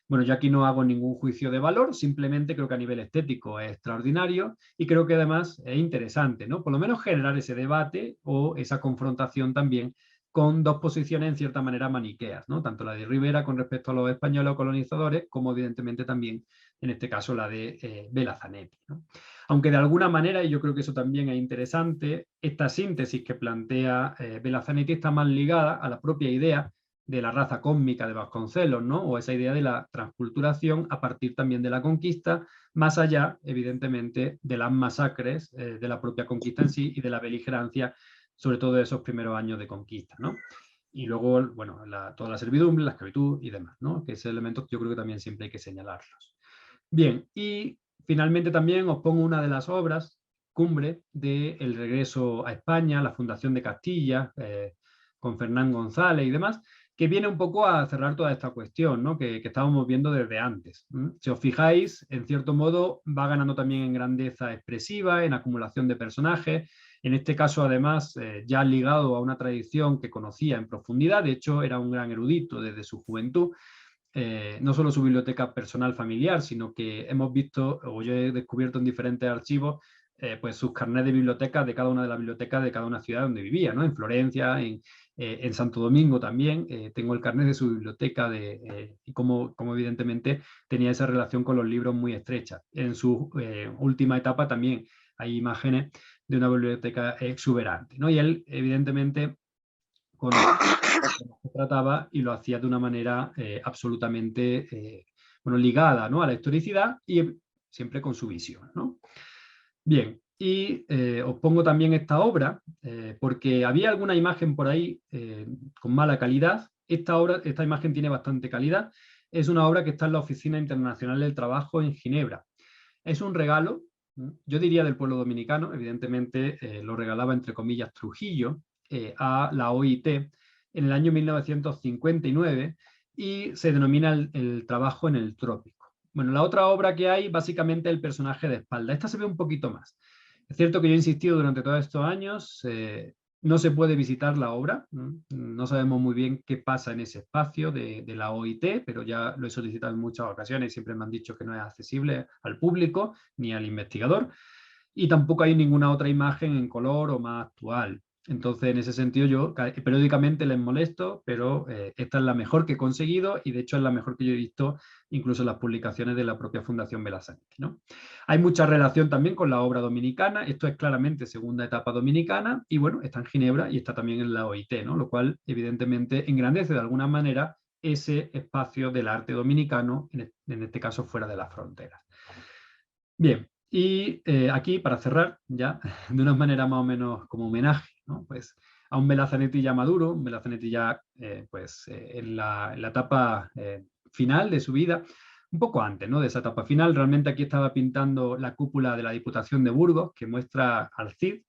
Bueno, yo aquí no hago ningún juicio de valor, simplemente creo que a nivel estético es extraordinario y creo que además es interesante, ¿no?, por lo menos generar ese debate o esa confrontación también con dos posiciones en cierta manera maniqueas, ¿no?, tanto la de Rivera con respecto a los españoles o colonizadores, como evidentemente también, en este caso, la de Bella Zanetti, ¿no? Aunque de alguna manera, y yo creo que eso también es interesante, esta síntesis que plantea Bella Zanetti está más ligada a la propia idea de la raza cósmica de Vasconcelos, ¿no?, o esa idea de la transculturación a partir también de la conquista, más allá, evidentemente, de las masacres de la propia conquista en sí y de la beligerancia, sobre todo de esos primeros años de conquista, ¿no? Y luego, bueno, toda la servidumbre, la esclavitud y demás, ¿no?, que esos elementos yo creo que también siempre hay que señalarlos. Bien, y finalmente también os pongo una de las obras cumbre de El regreso a España, la fundación de Castilla, con Fernán González y demás, que viene un poco a cerrar toda esta cuestión, ¿no?, que estábamos viendo desde antes. Si os fijáis, en cierto modo va ganando también en grandeza expresiva, en acumulación de personajes, en este caso además ya ligado a una tradición que conocía en profundidad. De hecho era un gran erudito desde su juventud, no solo su biblioteca personal familiar, sino que hemos visto, o yo he descubierto en diferentes archivos, pues sus carnets de bibliotecas de cada una de las bibliotecas de cada una ciudad donde vivía, ¿no?, en Florencia, en Santo Domingo también, tengo el carnet de su biblioteca y como evidentemente tenía esa relación con los libros muy estrecha. En su última etapa también hay imágenes de una biblioteca exuberante, ¿no? Y él evidentemente se trataba y lo hacía de una manera absolutamente bueno, ligada, ¿no?, a la historicidad y siempre con su visión, ¿no? Bien, y os pongo también esta obra porque había alguna imagen por ahí con mala calidad. Esta imagen tiene bastante calidad. Es una obra que está en la Oficina Internacional del Trabajo en Ginebra. Es un regalo, yo diría del pueblo dominicano, evidentemente lo regalaba entre comillas Trujillo a la OIT en el año 1959 y se denomina el trabajo en el trópico. Bueno, la otra obra que hay, básicamente el personaje de espalda. Esta se ve un poquito más. Es cierto que yo he insistido durante todos estos años, no se puede visitar la obra, no sabemos muy bien qué pasa en ese espacio de la OIT, pero ya lo he solicitado en muchas ocasiones y siempre me han dicho que no es accesible al público ni al investigador, y tampoco hay ninguna otra imagen en color o más actual. Entonces, en ese sentido, yo periódicamente les molesto, pero esta es la mejor que he conseguido y de hecho es la mejor que yo he visto incluso en las publicaciones de la propia Fundación Belasanetti, ¿no? Hay mucha relación también con la obra dominicana, esto es claramente segunda etapa dominicana y bueno, está en Ginebra y está también en la OIT, ¿no? Lo cual evidentemente engrandece de alguna manera ese espacio del arte dominicano, en este caso fuera de las fronteras. Bien, y aquí para cerrar ya, de una manera más o menos como homenaje, ¿no? Pues a un Belazanetti ya maduro, un Belazanetti ya en la etapa final de su vida, un poco antes, ¿no? De esa etapa final, realmente aquí estaba pintando la cúpula de la Diputación de Burgos, que muestra al Cid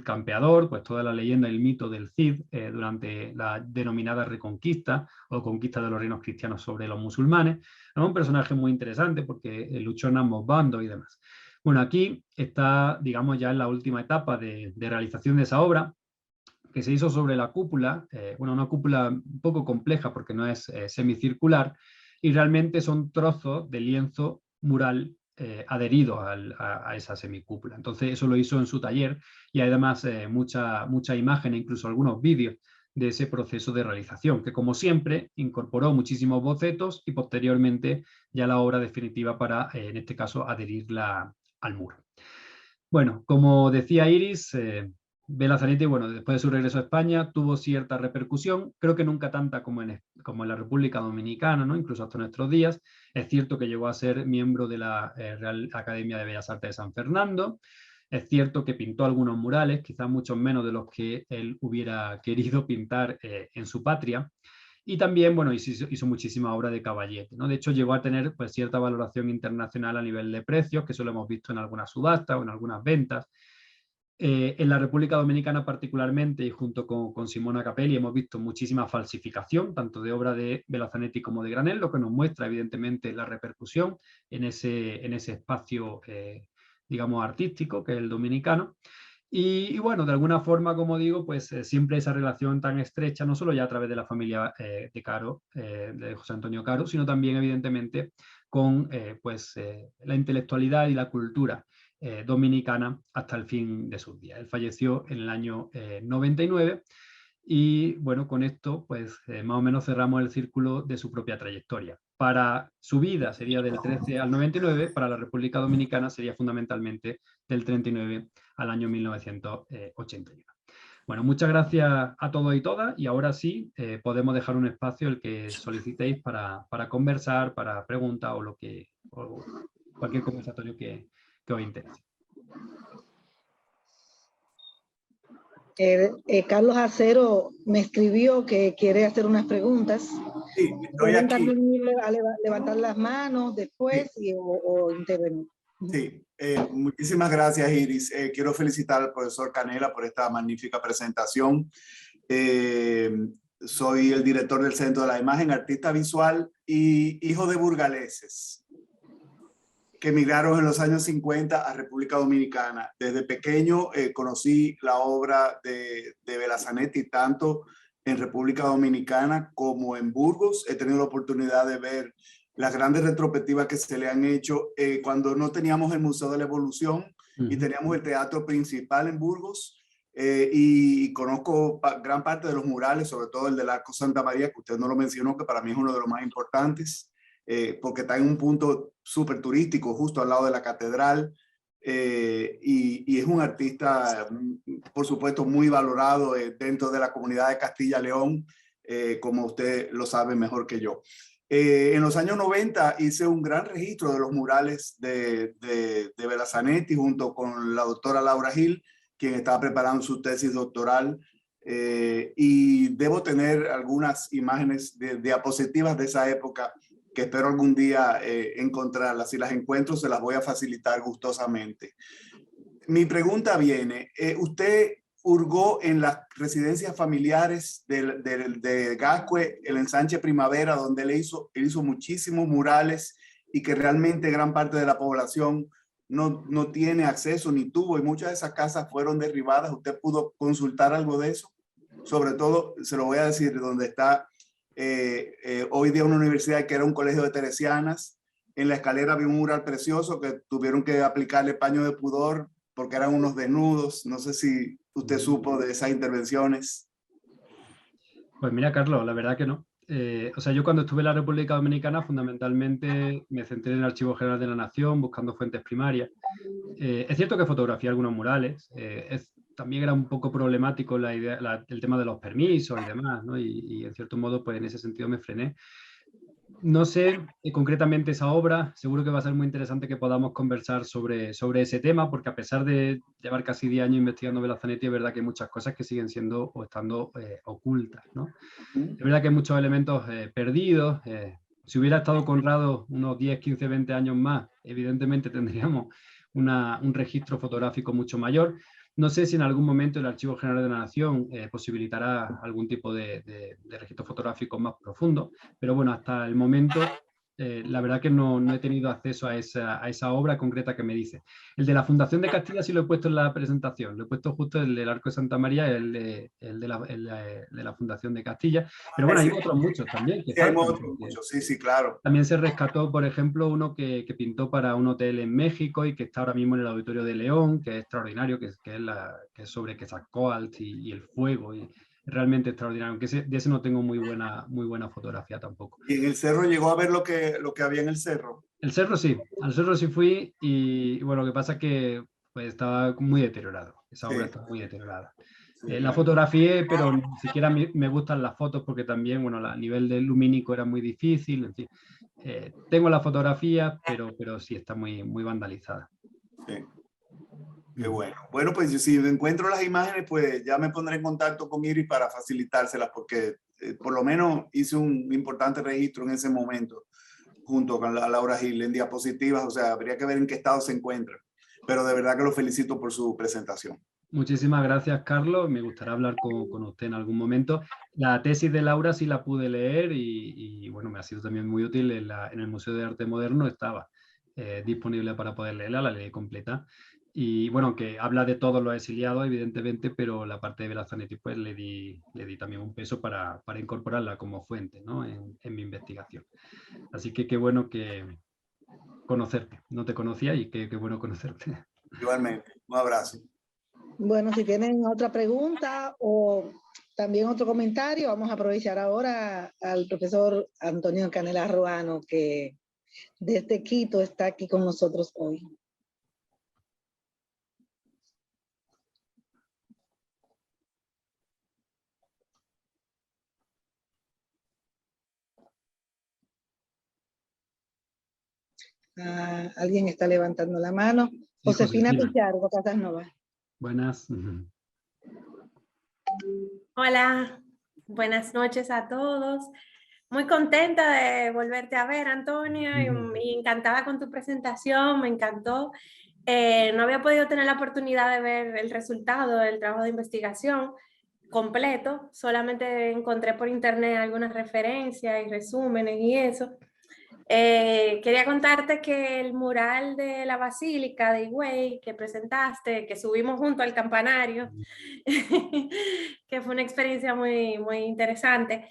campeador, pues toda la leyenda y el mito del Cid durante la denominada Reconquista o conquista de los reinos cristianos sobre los musulmanes. Es un personaje muy interesante porque luchó en ambos bandos y demás. Bueno, aquí está, digamos, ya en la última etapa de realización de esa obra, que se hizo sobre la cúpula, bueno, una cúpula un poco compleja porque no es semicircular, y realmente son trozos de lienzo mural adheridos a esa semicúpula. Entonces eso lo hizo en su taller y hay además mucha imagen e incluso algunos vídeos de ese proceso de realización, que como siempre incorporó muchísimos bocetos y posteriormente ya la obra definitiva para, en este caso, adherirla al muro. Bueno, como decía Iris, Belazanetti, bueno, después de su regreso a España, tuvo cierta repercusión, creo que nunca tanta como en la República Dominicana, ¿no? Incluso hasta nuestros días. Es cierto que llegó a ser miembro de la Real Academia de Bellas Artes de San Fernando. Es cierto que pintó algunos murales, quizás muchos menos de los que él hubiera querido pintar en su patria. Y también, bueno, hizo muchísima obra de caballete, ¿no? De hecho, llegó a tener pues, cierta valoración internacional a nivel de precios, que eso lo hemos visto en algunas subastas o en algunas ventas. En la República Dominicana particularmente y junto con Simona Capelli hemos visto muchísima falsificación, tanto de obra de Belazanetti como de Granel, lo que nos muestra evidentemente la repercusión en ese espacio, digamos, artístico que es el dominicano. Y bueno, de alguna forma, como digo, pues siempre esa relación tan estrecha, no solo ya a través de la familia de Caro, de José Antonio Caro, sino también evidentemente con la intelectualidad y la cultura dominicana hasta el fin de sus días. Él falleció en el año 99 y bueno, con esto pues más o menos cerramos el círculo de su propia trayectoria. Para su vida sería del 13 al 99, para la República Dominicana sería fundamentalmente del 39 al año 1981. Bueno, muchas gracias a todos y todas y ahora sí podemos dejar un espacio el que solicitéis para conversar, para preguntar o cualquier conversatorio que os interese. Carlos Acero me escribió que quiere hacer unas preguntas. Sí, estoy aquí. A levantar las manos después sí. o intervenir. Sí, muchísimas gracias, Iris. Quiero felicitar al profesor Canela por esta magnífica presentación. Soy el director del Centro de la Imagen, artista visual y hijo de burgaleses que emigraron en los años 50 a República Dominicana. Desde pequeño conocí la obra de Belazanetti tanto en República Dominicana como en Burgos. He tenido la oportunidad de ver las grandes retrospectivas que se le han hecho cuando no teníamos el Museo de la Evolución y teníamos el Teatro Principal en Burgos. Y conozco gran parte de los murales, sobre todo el del Arco Santa María, que usted no lo mencionó, que para mí es uno de los más importantes. Porque está en un punto súper turístico, justo al lado de la catedral, y es un artista, por supuesto, muy valorado dentro de la comunidad de Castilla-León, como usted lo sabe mejor que yo. En los años 90 hice un gran registro de los murales de Belazanetti junto con la doctora Laura Gil, quien estaba preparando su tesis doctoral, y debo tener algunas imágenes de diapositivas de esa época que espero algún día encontrarlas. Si las encuentro, se las voy a facilitar gustosamente. Mi pregunta viene, usted hurgó en las residencias familiares de Gascue, el ensanche Primavera, donde él hizo muchísimos murales y que realmente gran parte de la población no tiene acceso ni tuvo, y muchas de esas casas fueron derribadas. ¿Usted pudo consultar algo de eso? Sobre todo, se lo voy a decir, donde está hoy día una universidad que era un colegio de teresianas. En la escalera había un mural precioso que tuvieron que aplicarle paño de pudor porque eran unos desnudos. No sé si usted supo de esas intervenciones. Pues mira, Carlos, la verdad que no. O sea, yo cuando estuve en la República Dominicana fundamentalmente me centré en el Archivo General de la Nación buscando fuentes primarias. Es cierto que fotografié algunos murales, también era un poco problemático el tema de los permisos y demás, ¿no? Y en cierto modo, pues en ese sentido me frené. No sé concretamente esa obra, seguro que va a ser muy interesante que podamos conversar sobre ese tema, porque a pesar de llevar casi 10 años investigando Vela Zanetti, es verdad que hay muchas cosas que siguen siendo o estando ocultas, ¿no? Es verdad que hay muchos elementos perdidos. Si hubiera estado Conrado unos 10, 15, 20 años más, evidentemente tendríamos un registro fotográfico mucho mayor. No sé si en algún momento el Archivo General de la Nación posibilitará algún tipo de registro fotográfico más profundo, pero bueno, hasta el momento la verdad que no he tenido acceso a esa obra concreta que me dice. El de la Fundación de Castilla sí lo he puesto en la presentación, lo he puesto justo el del Arco de Santa María, el de la Fundación de Castilla, pero bueno, hay otros muchos también que Sí, hay faltan. muchos, sí, sí, claro. También se rescató, por ejemplo, uno que pintó para un hotel en México y que está ahora mismo en el Auditorio de León, que es extraordinario, que es sobre Quetzalcóatl y el fuego, y realmente extraordinario, aunque de ese no tengo muy buena fotografía tampoco. ¿Y en el cerro llegó a ver lo que había en el cerro? El cerro sí, al cerro sí fui y bueno, lo que pasa es que pues, estaba muy deteriorado, esa obra está muy deteriorada. La fotografié, pero ni siquiera me gustan las fotos porque también, bueno, a nivel del lumínico era muy difícil, en fin. Tengo la fotografía, pero sí está muy vandalizada. Sí. Qué bueno. Bueno, pues si encuentro las imágenes, pues ya me pondré en contacto con Iris para facilitárselas, porque por lo menos hice un importante registro en ese momento, junto con Laura Gil, en diapositivas. O sea, habría que ver en qué estado se encuentra. Pero de verdad que lo felicito por su presentación. Muchísimas gracias, Carlos. Me gustaría hablar con usted en algún momento. La tesis de Laura sí la pude leer y bueno, me ha sido también muy útil. En el Museo de Arte Moderno estaba disponible para poder leerla, la leí completa. Y bueno, que habla de todos los exiliados, evidentemente, pero la parte de Vela Zanetti pues le di también un peso para incorporarla como fuente, ¿no? en mi investigación. Así que qué bueno que conocerte. No te conocía y qué bueno conocerte. Igualmente, un abrazo. Bueno, si tienen otra pregunta o también otro comentario, vamos a aprovechar ahora al profesor Antonio Canela Ruano, que desde Quito está aquí con nosotros hoy. Alguien está levantando la mano. Josefina Pichardo, Casanova. Buenas. Hola, buenas noches a todos. Muy contenta de volverte a ver, Antonio, y encantada con tu presentación, me encantó. No había podido tener la oportunidad de ver el resultado del trabajo de investigación completo, solamente encontré por internet algunas referencias y resúmenes y eso. Quería contarte que el mural de la Basílica de Higüey que presentaste, que subimos junto al campanario, que fue una experiencia muy interesante,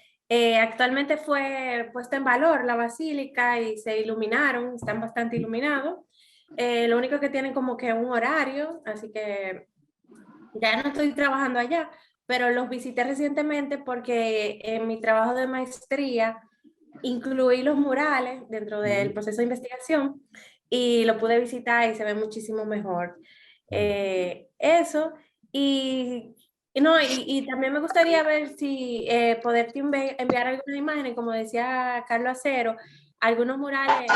actualmente fue puesta en valor la Basílica y se iluminaron, están bastante iluminados. Lo único que tienen como que un horario, así que ya no estoy trabajando allá, pero los visité recientemente porque en mi trabajo de maestría incluí los murales dentro del proceso de investigación y lo pude visitar y se ve muchísimo mejor. Eso, y también me gustaría ver si poderte enviar algunas imágenes, como decía Carlos Acero, algunos murales,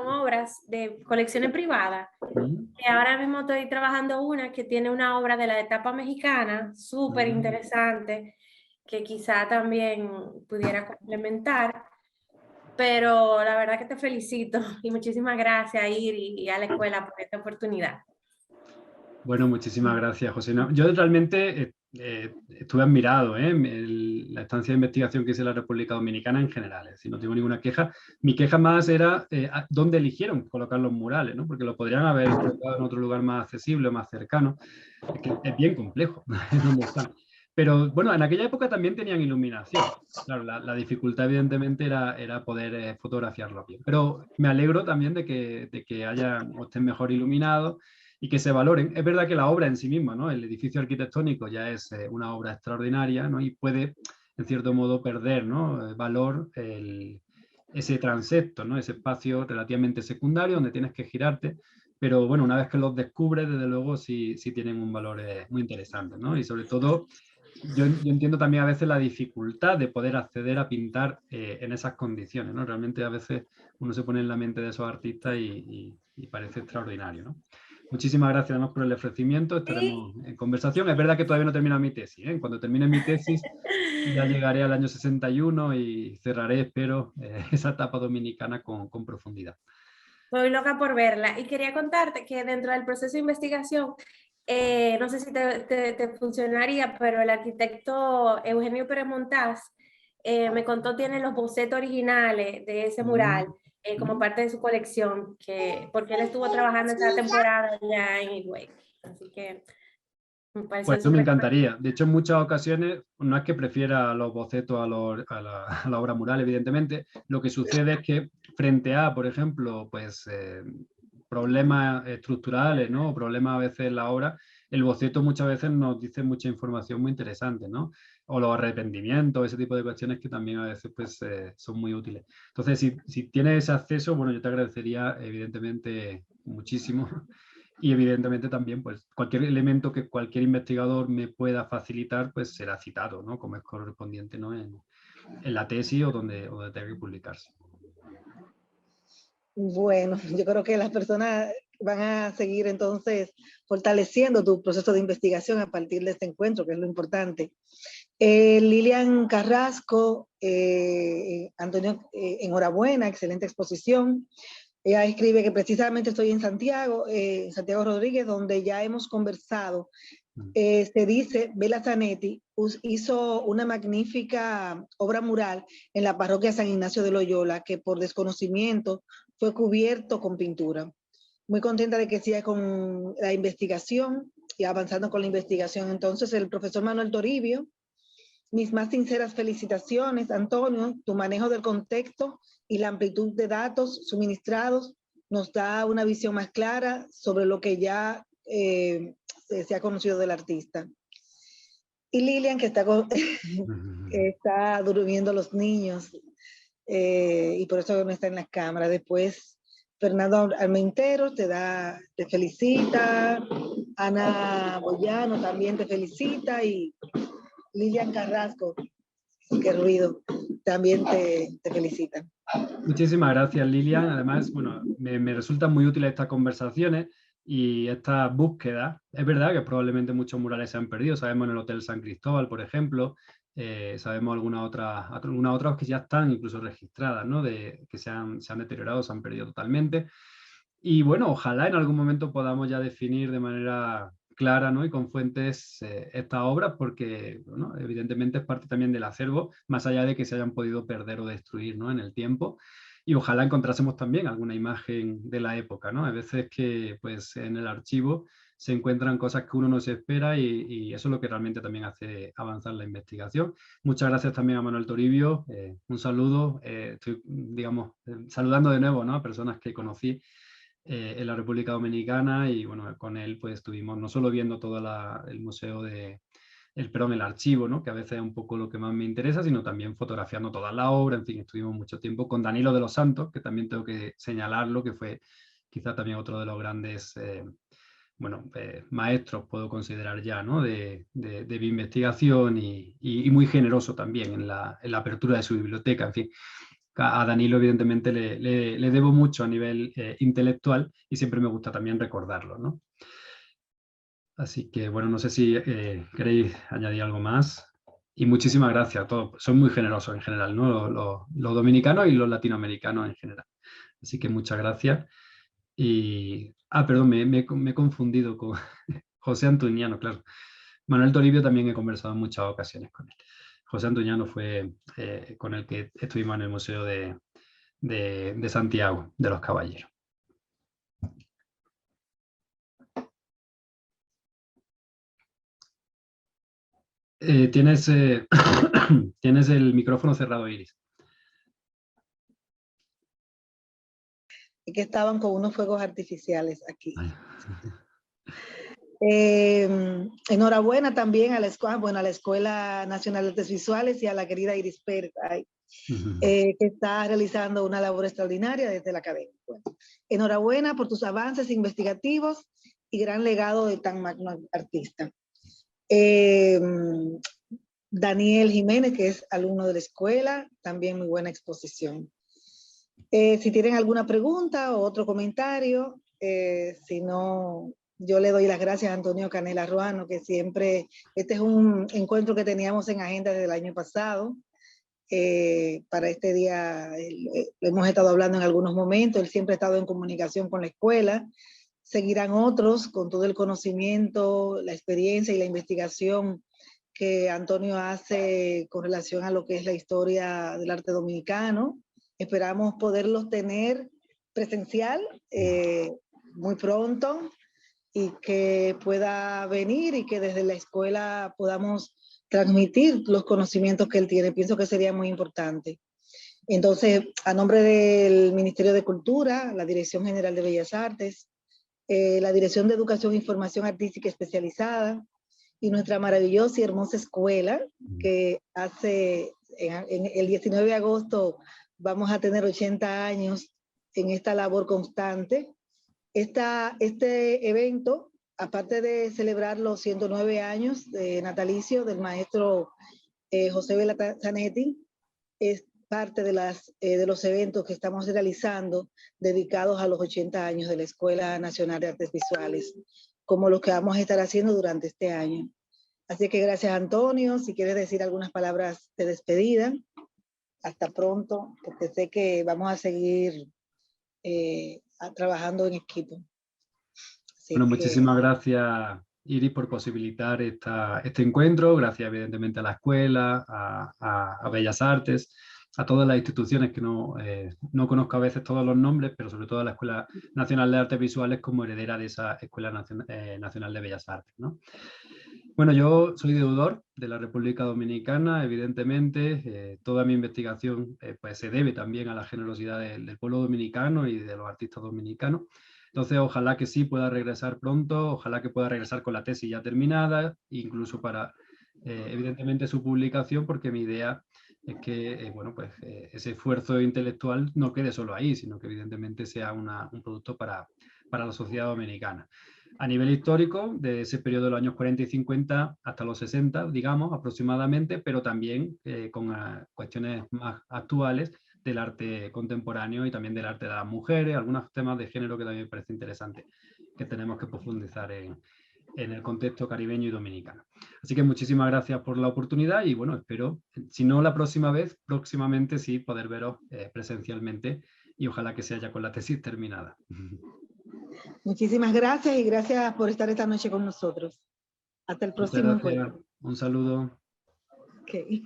obras de colecciones privadas. Ahora mismo estoy trabajando una que tiene una obra de la etapa mexicana, súper interesante, que quizá también pudiera complementar. Pero la verdad que te felicito y muchísimas gracias a Iris y a la escuela por esta oportunidad. Bueno, muchísimas gracias, José. Yo realmente estuve admirado la estancia de investigación que hice en la República Dominicana en general, es decir, no tengo ninguna queja. Mi queja más era dónde eligieron colocar los murales, ¿no? Porque lo podrían haber colocado en otro lugar más accesible, más cercano. Es bien complejo dónde están. Pero bueno, en aquella época también tenían iluminación. Claro, la dificultad evidentemente era poder fotografiarlo bien. Pero me alegro también de que estén mejor iluminados. y que se valoren. Es verdad que la obra en sí misma, ¿no? El edificio arquitectónico ya es una obra extraordinaria, ¿no? Y puede, en cierto modo, perder, ¿no? Valor ese transepto, ¿no? Ese espacio relativamente secundario donde tienes que girarte, pero bueno, una vez que los descubres, desde luego sí tienen un valor muy interesante, ¿no? Y sobre todo, yo entiendo también a veces la dificultad de poder acceder a pintar en esas condiciones, ¿no? Realmente a veces uno se pone en la mente de esos artistas y parece extraordinario, ¿no? Muchísimas gracias además por el ofrecimiento, estaremos en conversación. Es verdad que todavía no he terminado mi tesis, ¿eh? Cuando termine mi tesis ya llegaré al año 61 y cerraré, espero, esa etapa dominicana con profundidad. Estoy loca por verla. Y quería contarte que dentro del proceso de investigación, no sé si te funcionaría, pero el arquitecto Eugenio Pérez Montaz me contó, tiene los bocetos originales de ese mural como parte de su colección, porque él estuvo trabajando esa temporada ya en Higüey. Así que me pareció Pues eso me súper. encantaría. De hecho, en muchas ocasiones, no es que prefiera los bocetos a la obra mural, evidentemente. Lo que sucede es que frente a, por ejemplo, pues problemas estructurales, ¿no? O problemas a veces en la obra, el boceto muchas veces nos dice mucha información muy interesante, ¿no? O los arrepentimientos, ese tipo de cuestiones que también a veces pues, son muy útiles. Entonces, si tienes ese acceso, bueno, yo te agradecería evidentemente muchísimo. Y evidentemente también, pues, cualquier elemento que cualquier investigador me pueda facilitar, pues será citado, ¿no? Como es correspondiente, ¿no? En la tesis o donde tenga que publicarse. Bueno, yo creo que las personas van a seguir entonces fortaleciendo tu proceso de investigación a partir de este encuentro, que es lo importante. Lilian Carrasco, Antonio, enhorabuena, excelente exposición. Ella escribe que precisamente estoy en Santiago Rodríguez, donde ya hemos conversado. Se dice, Bela Zanetti hizo una magnífica obra mural en la parroquia San Ignacio de Loyola, que por desconocimiento fue cubierto con pintura. Muy contenta de que siga con la investigación y avanzando con la investigación. Entonces, el profesor Manuel Toribio, mis más sinceras felicitaciones, Antonio. Tu manejo del contexto y la amplitud de datos suministrados nos da una visión más clara sobre lo que ya se ha conocido del artista. Y Lilian, que está durmiendo los niños y por eso no está en la cámara. Después, Fernando Armentero te felicita, Ana Boyano también te felicita y Lilian Carrasco, qué ruido, también te felicitan. Muchísimas gracias, Lilian. Además, bueno, me resultan muy útiles estas conversaciones y estas búsquedas. Es verdad que probablemente muchos murales se han perdido. Sabemos en el Hotel San Cristóbal, por ejemplo, sabemos algunas otras que ya están incluso registradas, ¿no? Que se han deteriorado, se han perdido totalmente. Y bueno, ojalá en algún momento podamos ya definir de manera clara, ¿no? Y con fuentes estas obras, porque bueno, evidentemente es parte también del acervo, más allá de que se hayan podido perder o destruir, ¿no? En el tiempo. Y ojalá encontrásemos también alguna imagen de la época, ¿no? Hay veces que pues, en el archivo se encuentran cosas que uno no se espera y eso es lo que realmente también hace avanzar la investigación. Muchas gracias también a Manuel Toribio. Un saludo. Estoy, digamos, saludando de nuevo, ¿no? A personas que conocí en la República Dominicana y bueno, con él pues estuvimos no solo viendo todo el museo el archivo, ¿no? Que a veces es un poco lo que más me interesa, sino también fotografiando toda la obra. En fin, estuvimos mucho tiempo con Danilo de los Santos, que también tengo que señalarlo, que fue quizá también otro de los grandes maestros, puedo considerar ya, ¿no? de mi investigación y muy generoso también en la apertura de su biblioteca, en fin. A Danilo evidentemente le debo mucho a nivel intelectual y siempre me gusta también recordarlo, ¿no? Así que bueno, no sé si queréis añadir algo más. Y muchísimas gracias a todos. Son muy generosos en general, ¿no? Los dominicanos y los latinoamericanos en general. Así que muchas gracias. Y, perdón, me he confundido con José Antuñano, claro. Manuel Toribio también he conversado en muchas ocasiones con él. José Antuñano fue con el que estuvimos en el Museo de Santiago de los Caballeros. Tienes el micrófono cerrado, Iris. Y que estaban con unos fuegos artificiales aquí. Enhorabuena también a la Escuela Nacional de Artes Visuales y a la querida Iris Pérez, que está realizando una labor extraordinaria desde la academia. Bueno, enhorabuena por tus avances investigativos y gran legado de tan magno artista. Daniel Jiménez, que es alumno de la escuela, también muy buena exposición. Si tienen alguna pregunta o otro comentario, si no, yo le doy las gracias a Antonio Canela Ruano, que siempre, este es un encuentro que teníamos en agenda desde el año pasado. Para este día lo hemos estado hablando en algunos momentos, él siempre ha estado en comunicación con la escuela. Seguirán otros con todo el conocimiento, la experiencia y la investigación que Antonio hace con relación a lo que es la historia del arte dominicano. Esperamos poderlos tener presencial muy pronto y que pueda venir y que desde la escuela podamos transmitir los conocimientos que él tiene. Pienso que sería muy importante. Entonces, a nombre del Ministerio de Cultura, la Dirección General de Bellas Artes, la Dirección de Educación e Información Artística Especializada y nuestra maravillosa y hermosa escuela, que hace en el 19 de agosto vamos a tener 80 años en esta labor constante. Este evento, aparte de celebrar los 109 años de natalicio del maestro José Vela Zanetti, es parte de los eventos que estamos realizando dedicados a los 80 años de la Escuela Nacional de Artes Visuales, como lo que vamos a estar haciendo durante este año. Así que gracias, Antonio. Si quieres decir algunas palabras de despedida. Hasta pronto, porque sé que vamos a seguir trabajando en equipo. Bueno, muchísimas gracias, Iris, por posibilitar este encuentro. Gracias, evidentemente, a la escuela, a Bellas Artes, a todas las instituciones que no conozco a veces todos los nombres, pero sobre todo a la Escuela Nacional de Artes Visuales como heredera de esa Escuela Nacional de Bellas Artes, ¿no? Bueno, yo soy deudor de la República Dominicana, evidentemente. Toda mi investigación pues se debe también a la generosidad del pueblo dominicano y de los artistas dominicanos. Entonces, ojalá que sí pueda regresar pronto, ojalá que pueda regresar con la tesis ya terminada, incluso para, evidentemente, su publicación, porque mi idea es que, bueno, pues ese esfuerzo intelectual no quede solo ahí, sino que evidentemente sea un producto para la sociedad dominicana. A nivel histórico, de ese periodo de los años 40 y 50 hasta los 60, digamos, aproximadamente, pero también con cuestiones más actuales del arte contemporáneo y también del arte de las mujeres, algunos temas de género que también me parece interesante, que tenemos que profundizar en el contexto caribeño y dominicano. Así que muchísimas gracias por la oportunidad y bueno, espero, si no la próxima vez, próximamente sí poder veros presencialmente y ojalá que sea ya con la tesis terminada. Muchísimas gracias y gracias por estar esta noche con nosotros. Hasta el próximo encuentro. Un saludo. Okay.